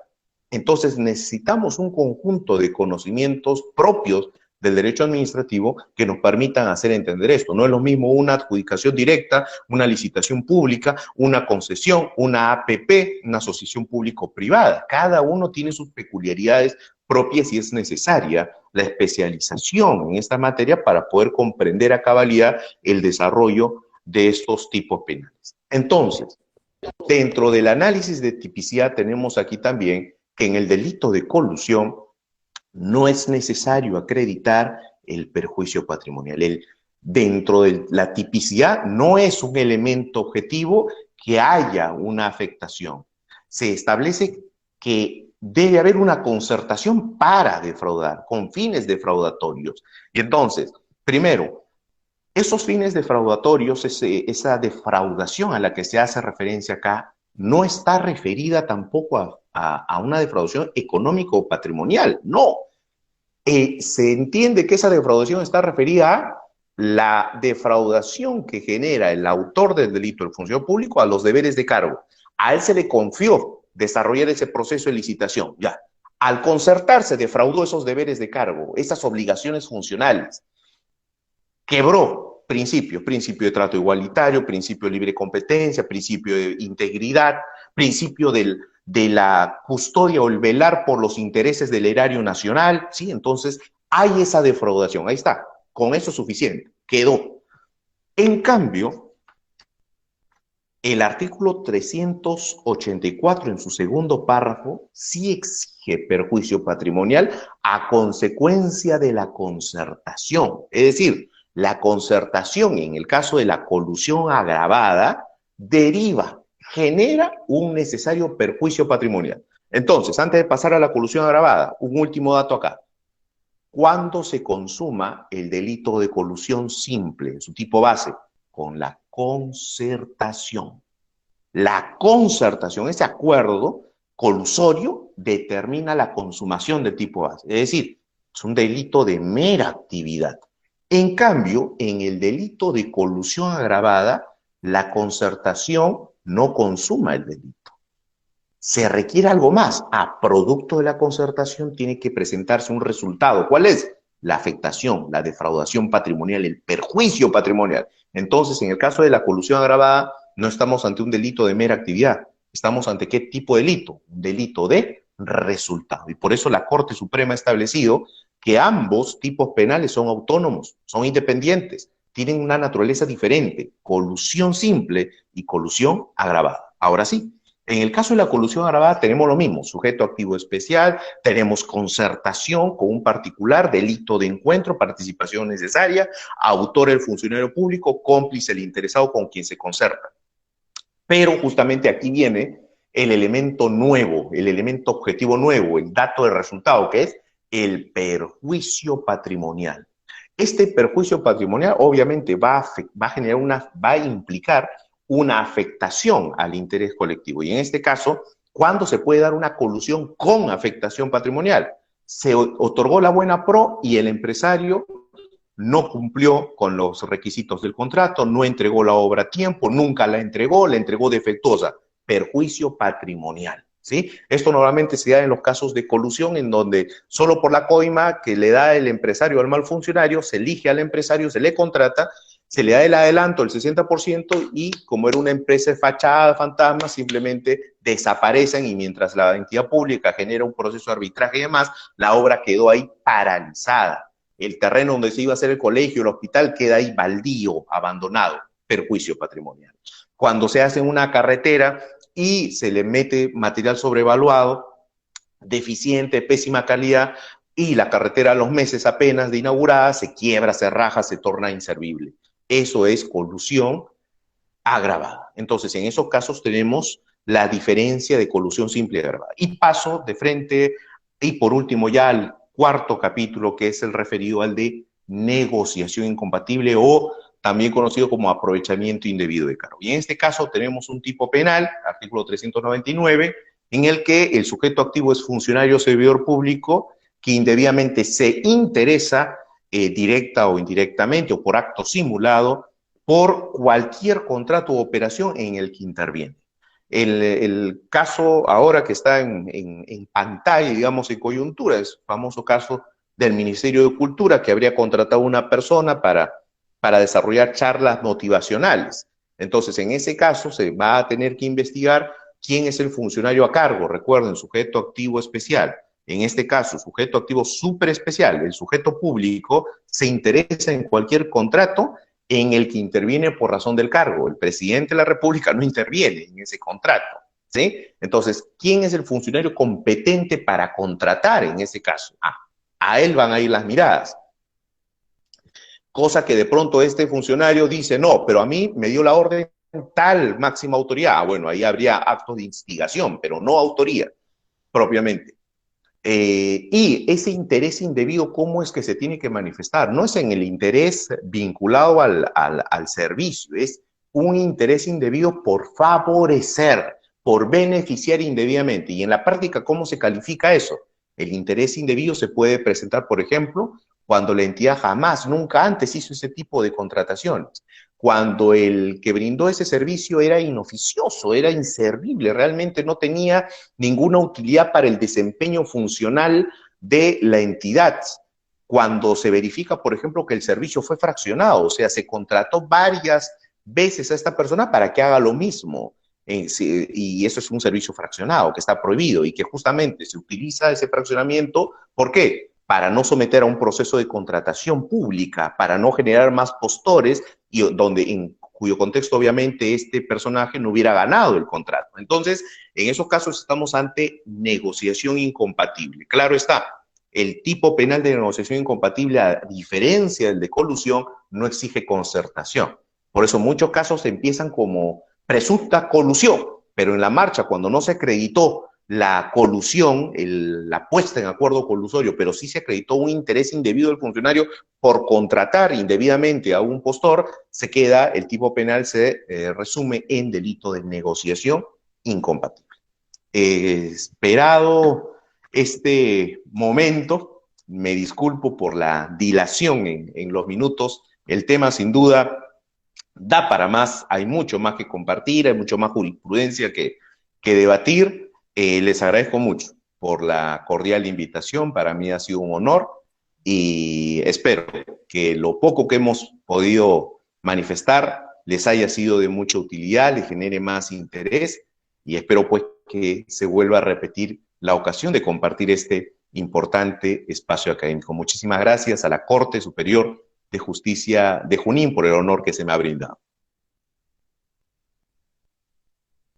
Entonces necesitamos un conjunto de conocimientos propios del derecho administrativo que nos permitan hacer entender esto. No es lo mismo una adjudicación directa, una licitación pública, una concesión, una APP, una asociación público-privada. Cada uno tiene sus peculiaridades propias y es necesaria la especialización en esta materia para poder comprender a cabalidad el desarrollo de estos tipos penales. Entonces, dentro del análisis de tipicidad tenemos aquí también que en el delito de colusión no es necesario acreditar el perjuicio patrimonial. Dentro de la tipicidad no es un elemento objetivo que haya una afectación. Se establece que debe haber una concertación para defraudar, con fines defraudatorios. Y entonces, primero, esos fines defraudatorios, esa defraudación a la que se hace referencia acá, no está referida tampoco a una defraudación económica o patrimonial, no. Se entiende que esa defraudación está referida a la defraudación que genera el autor del delito, el funcionario público, a los deberes de cargo. A él se le confió desarrollar ese proceso de licitación, ya. Al concertarse, defraudó esos deberes de cargo, esas obligaciones funcionales. Quebró principios, principio de trato igualitario, principio de libre competencia, principio de integridad, principio de la custodia o el velar por los intereses del erario nacional, ¿sí? Entonces, hay esa defraudación, ahí está, con eso es suficiente, quedó. En cambio, el artículo 384 en su segundo párrafo sí exige perjuicio patrimonial a consecuencia de la concertación, es decir, la concertación en el caso de la colusión agravada deriva, genera un necesario perjuicio patrimonial. Entonces, antes de pasar a la colusión agravada, un último dato acá. ¿Cuándo se consuma el delito de colusión simple, en su tipo base? Con la concertación. La concertación, ese acuerdo colusorio, determina la consumación del tipo base. Es decir, es un delito de mera actividad. En cambio, en el delito de colusión agravada, la concertación no consuma el delito. Se requiere algo más. A producto de la concertación tiene que presentarse un resultado. ¿Cuál es? La afectación, la defraudación patrimonial, el perjuicio patrimonial. Entonces, en el caso de la colusión agravada, no estamos ante un delito de mera actividad. Estamos ante ¿qué tipo de delito? Un delito de resultado. Y por eso la Corte Suprema ha establecido que ambos tipos penales son autónomos, son independientes, tienen una naturaleza diferente, colusión simple y colusión agravada. Ahora sí, en el caso de la colusión agravada tenemos lo mismo, sujeto activo especial, tenemos concertación con un particular, delito de encuentro, participación necesaria, autor el funcionario público, cómplice el interesado con quien se concerta. Pero justamente aquí viene el elemento nuevo, el elemento objetivo nuevo, el dato de resultado, que es el perjuicio patrimonial. Este perjuicio patrimonial obviamente va a implicar una afectación al interés colectivo. Y en este caso, ¿cuándo se puede dar una colusión con afectación patrimonial? Se otorgó la buena pro y el empresario no cumplió con los requisitos del contrato, no entregó la obra a tiempo, nunca la entregó defectuosa. Perjuicio patrimonial. ¿Sí? Esto normalmente se da en los casos de colusión, en donde solo por la coima que le da el empresario al mal funcionario, se elige al empresario, se le contrata, se le da el adelanto, el 60%, y como era una empresa de fachada, fantasma, simplemente desaparecen, y mientras la entidad pública genera un proceso de arbitraje y demás, la obra quedó ahí paralizada. El terreno donde se iba a hacer el colegio, el hospital, queda ahí baldío, abandonado, perjuicio patrimonial. Cuando se hace una carretera y se le mete material sobrevaluado, deficiente, pésima calidad, y la carretera a los meses apenas de inaugurada se quiebra, se raja, se torna inservible. Eso es colusión agravada. Entonces, en esos casos tenemos la diferencia de colusión simple y agravada. Y paso de frente, y por último ya al cuarto capítulo, que es el referido al de negociación incompatible o también conocido como aprovechamiento indebido de cargo. Y en este caso tenemos un tipo penal, artículo 399, en el que el sujeto activo es funcionario o servidor público que indebidamente se interesa directa o indirectamente o por acto simulado por cualquier contrato u operación en el que interviene. El caso ahora que está en pantalla, digamos, en coyuntura, es el famoso caso del Ministerio de Cultura, que habría contratado a una persona para desarrollar charlas motivacionales. Entonces, en ese caso, se va a tener que investigar quién es el funcionario a cargo. Recuerden, sujeto activo especial. En este caso, sujeto activo súper especial, el sujeto público se interesa en cualquier contrato en el que interviene por razón del cargo. El presidente de la República no interviene en ese contrato, ¿sí? Entonces, ¿quién es el funcionario competente para contratar en ese caso? A él van a ir las miradas. Cosa que de pronto este funcionario dice, no, pero a mí me dio la orden tal máxima autoridad. Bueno, ahí habría actos de instigación, pero no autoría propiamente. Y ese interés indebido, ¿cómo es que se tiene que manifestar? No es en el interés vinculado al servicio, es un interés indebido por favorecer, por beneficiar indebidamente. Y en la práctica, ¿cómo se califica eso? El interés indebido se puede presentar, por ejemplo, cuando la entidad jamás, nunca antes hizo ese tipo de contrataciones, cuando el que brindó ese servicio era inoficioso, era inservible, realmente no tenía ninguna utilidad para el desempeño funcional de la entidad. Cuando se verifica, por ejemplo, que el servicio fue fraccionado, o sea, se contrató varias veces a esta persona para que haga lo mismo. Y eso es un servicio fraccionado que está prohibido y que justamente se utiliza ese fraccionamiento. ¿Por qué? Para no someter a un proceso de contratación pública, para no generar más postores y en cuyo contexto obviamente este personaje no hubiera ganado el contrato. Entonces, en esos casos estamos ante negociación incompatible. Claro está, el tipo penal de negociación incompatible, a diferencia del de colusión, no exige concertación. Por eso muchos casos empiezan como presunta colusión, pero en la marcha, cuando no se acreditó la colusión, la puesta en acuerdo colusorio, pero sí se acreditó un interés indebido del funcionario por contratar indebidamente a un postor, el tipo penal se resume en delito de negociación incompatible. Esperado este momento, me disculpo por la dilación en los minutos, el tema sin duda da para más, hay mucho más que compartir, hay mucho más jurisprudencia que debatir. Les agradezco mucho por la cordial invitación, para mí ha sido un honor y espero que lo poco que hemos podido manifestar les haya sido de mucha utilidad, les genere más interés y espero pues que se vuelva a repetir la ocasión de compartir este importante espacio académico. Muchísimas gracias a la Corte Superior de Justicia de Junín por el honor que se me ha brindado.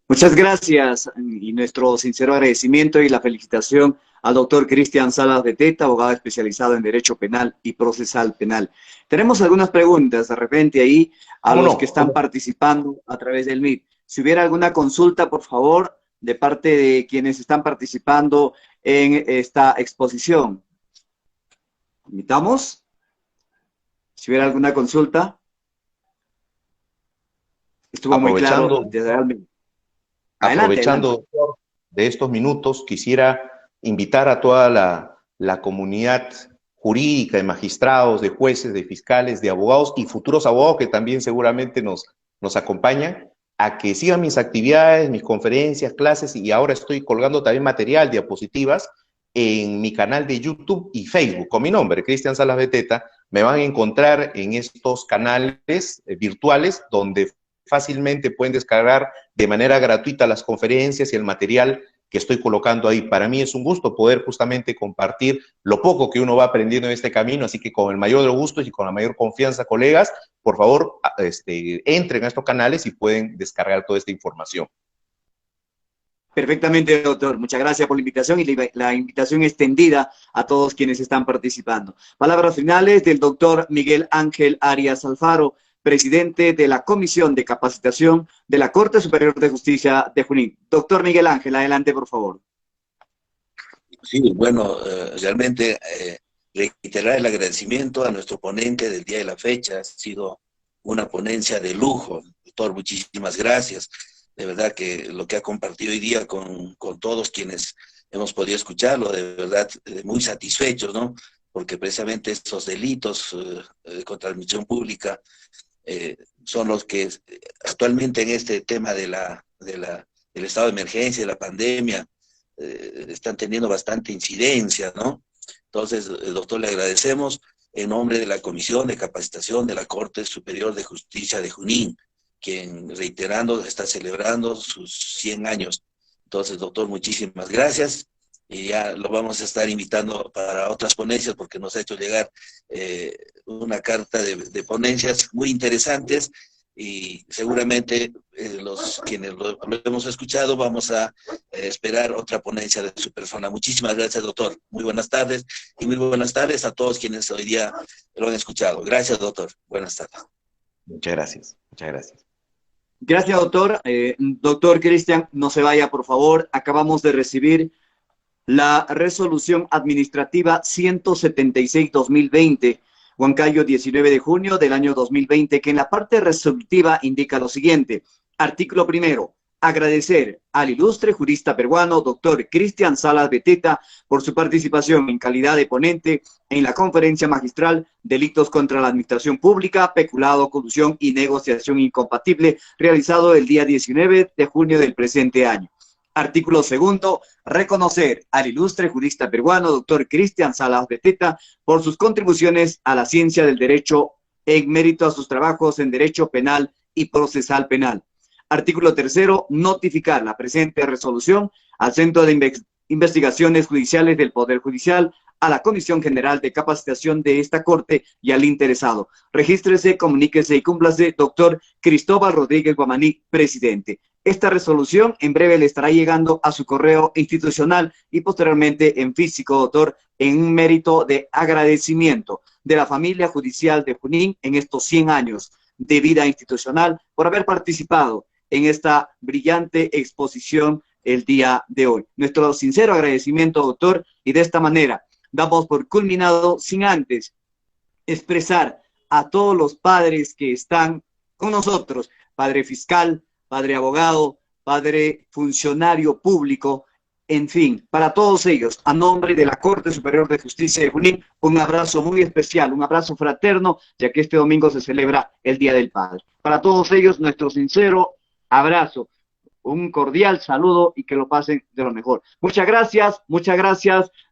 Muchas gracias y nuestro sincero agradecimiento y la felicitación al doctor Cristian Salas Beteta, abogado especializado en Derecho Penal y Procesal Penal. Tenemos algunas preguntas de repente ahí a los que están participando a través del Meet. Si hubiera alguna consulta, por favor, de parte de quienes están participando en esta exposición. ¿Invitamos? Si hubiera alguna consulta. Estuvo muy claro desde el Meet. Aprovechando, doctor, de estos minutos, quisiera invitar a toda la comunidad jurídica, de magistrados, de jueces, de fiscales, de abogados y futuros abogados que también seguramente nos acompañan, a que sigan mis actividades, mis conferencias, clases, y ahora estoy colgando también material, diapositivas, en mi canal de YouTube y Facebook, con mi nombre, Cristian Salas Beteta. Me van a encontrar en estos canales virtuales donde fácilmente pueden descargar de manera gratuita las conferencias y el material que estoy colocando ahí. Para mí es un gusto poder justamente compartir lo poco que uno va aprendiendo en este camino, así que con el mayor de los gustos y con la mayor confianza, colegas, por favor, entren a estos canales y pueden descargar toda esta información. Perfectamente, doctor. Muchas gracias por la invitación y la invitación extendida a todos quienes están participando. Palabras finales del doctor Miguel Ángel Arias Alfaro, presidente de la Comisión de Capacitación de la Corte Superior de Justicia de Junín. Doctor Miguel Ángel, adelante, por favor. Sí, bueno, realmente reiterar el agradecimiento a nuestro ponente del día de la fecha. Ha sido una ponencia de lujo. Doctor, muchísimas gracias. De verdad que lo que ha compartido hoy día con todos quienes hemos podido escucharlo, de verdad muy satisfechos, ¿no? Porque precisamente estos delitos contra la administración pública son los que actualmente en este tema del estado de emergencia, de la pandemia, están teniendo bastante incidencia, ¿no? Entonces, doctor, le agradecemos en nombre de la Comisión de Capacitación de la Corte Superior de Justicia de Junín, quien, reiterando, está celebrando sus 100 años. Entonces, doctor, muchísimas gracias. Y ya lo vamos a estar invitando para otras ponencias porque nos ha hecho llegar una carta de ponencias muy interesantes y seguramente quienes lo hemos escuchado vamos a esperar otra ponencia de su persona. Muchísimas gracias, doctor. Muy buenas tardes y muy buenas tardes a todos quienes hoy día lo han escuchado. Gracias, doctor. Buenas tardes. Muchas gracias, muchas gracias. Gracias, doctor. Doctor Cristian, no se vaya, por favor. Acabamos de recibir la resolución administrativa 176-2020, Huancayo, 19 de junio del año 2020, que en la parte resolutiva indica lo siguiente. Artículo primero. Agradecer al ilustre jurista peruano, doctor Cristian Salas Beteta, por su participación en calidad de ponente en la conferencia magistral Delitos contra la Administración Pública, Peculado, Colusión y Negociación Incompatible, realizado el día 19 de junio del presente año. Artículo segundo, reconocer al ilustre jurista peruano, doctor Cristian Salas Beteta, por sus contribuciones a la ciencia del derecho en mérito a sus trabajos en derecho penal y procesal penal. Artículo tercero, notificar la presente resolución al Centro de Investigaciones Judiciales del Poder Judicial, a la Comisión General de Capacitación de esta Corte y al interesado. Regístrese, comuníquese y cúmplase, doctor Cristóbal Rodríguez Guamaní, presidente. Esta resolución en breve le estará llegando a su correo institucional y posteriormente en físico, doctor, en un mérito de agradecimiento de la familia judicial de Junín en estos 100 años de vida institucional por haber participado en esta brillante exposición el día de hoy. Nuestro sincero agradecimiento, doctor, y de esta manera damos por culminado, sin antes expresar a todos los padres que están con nosotros, padre fiscal, padre abogado, padre funcionario público, en fin, para todos ellos, a nombre de la Corte Superior de Justicia de Junín, un abrazo muy especial, un abrazo fraterno, ya que este domingo se celebra el Día del Padre. Para todos ellos, nuestro sincero abrazo, un cordial saludo y que lo pasen de lo mejor. Muchas gracias,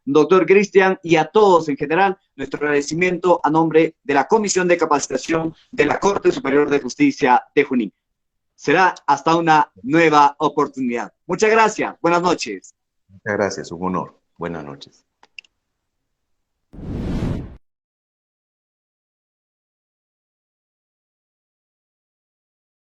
doctor Cristian, y a todos en general, nuestro agradecimiento a nombre de la Comisión de Capacitación de la Corte Superior de Justicia de Junín. Será hasta una nueva oportunidad. Muchas gracias. Buenas noches. Muchas gracias, un honor. Buenas noches.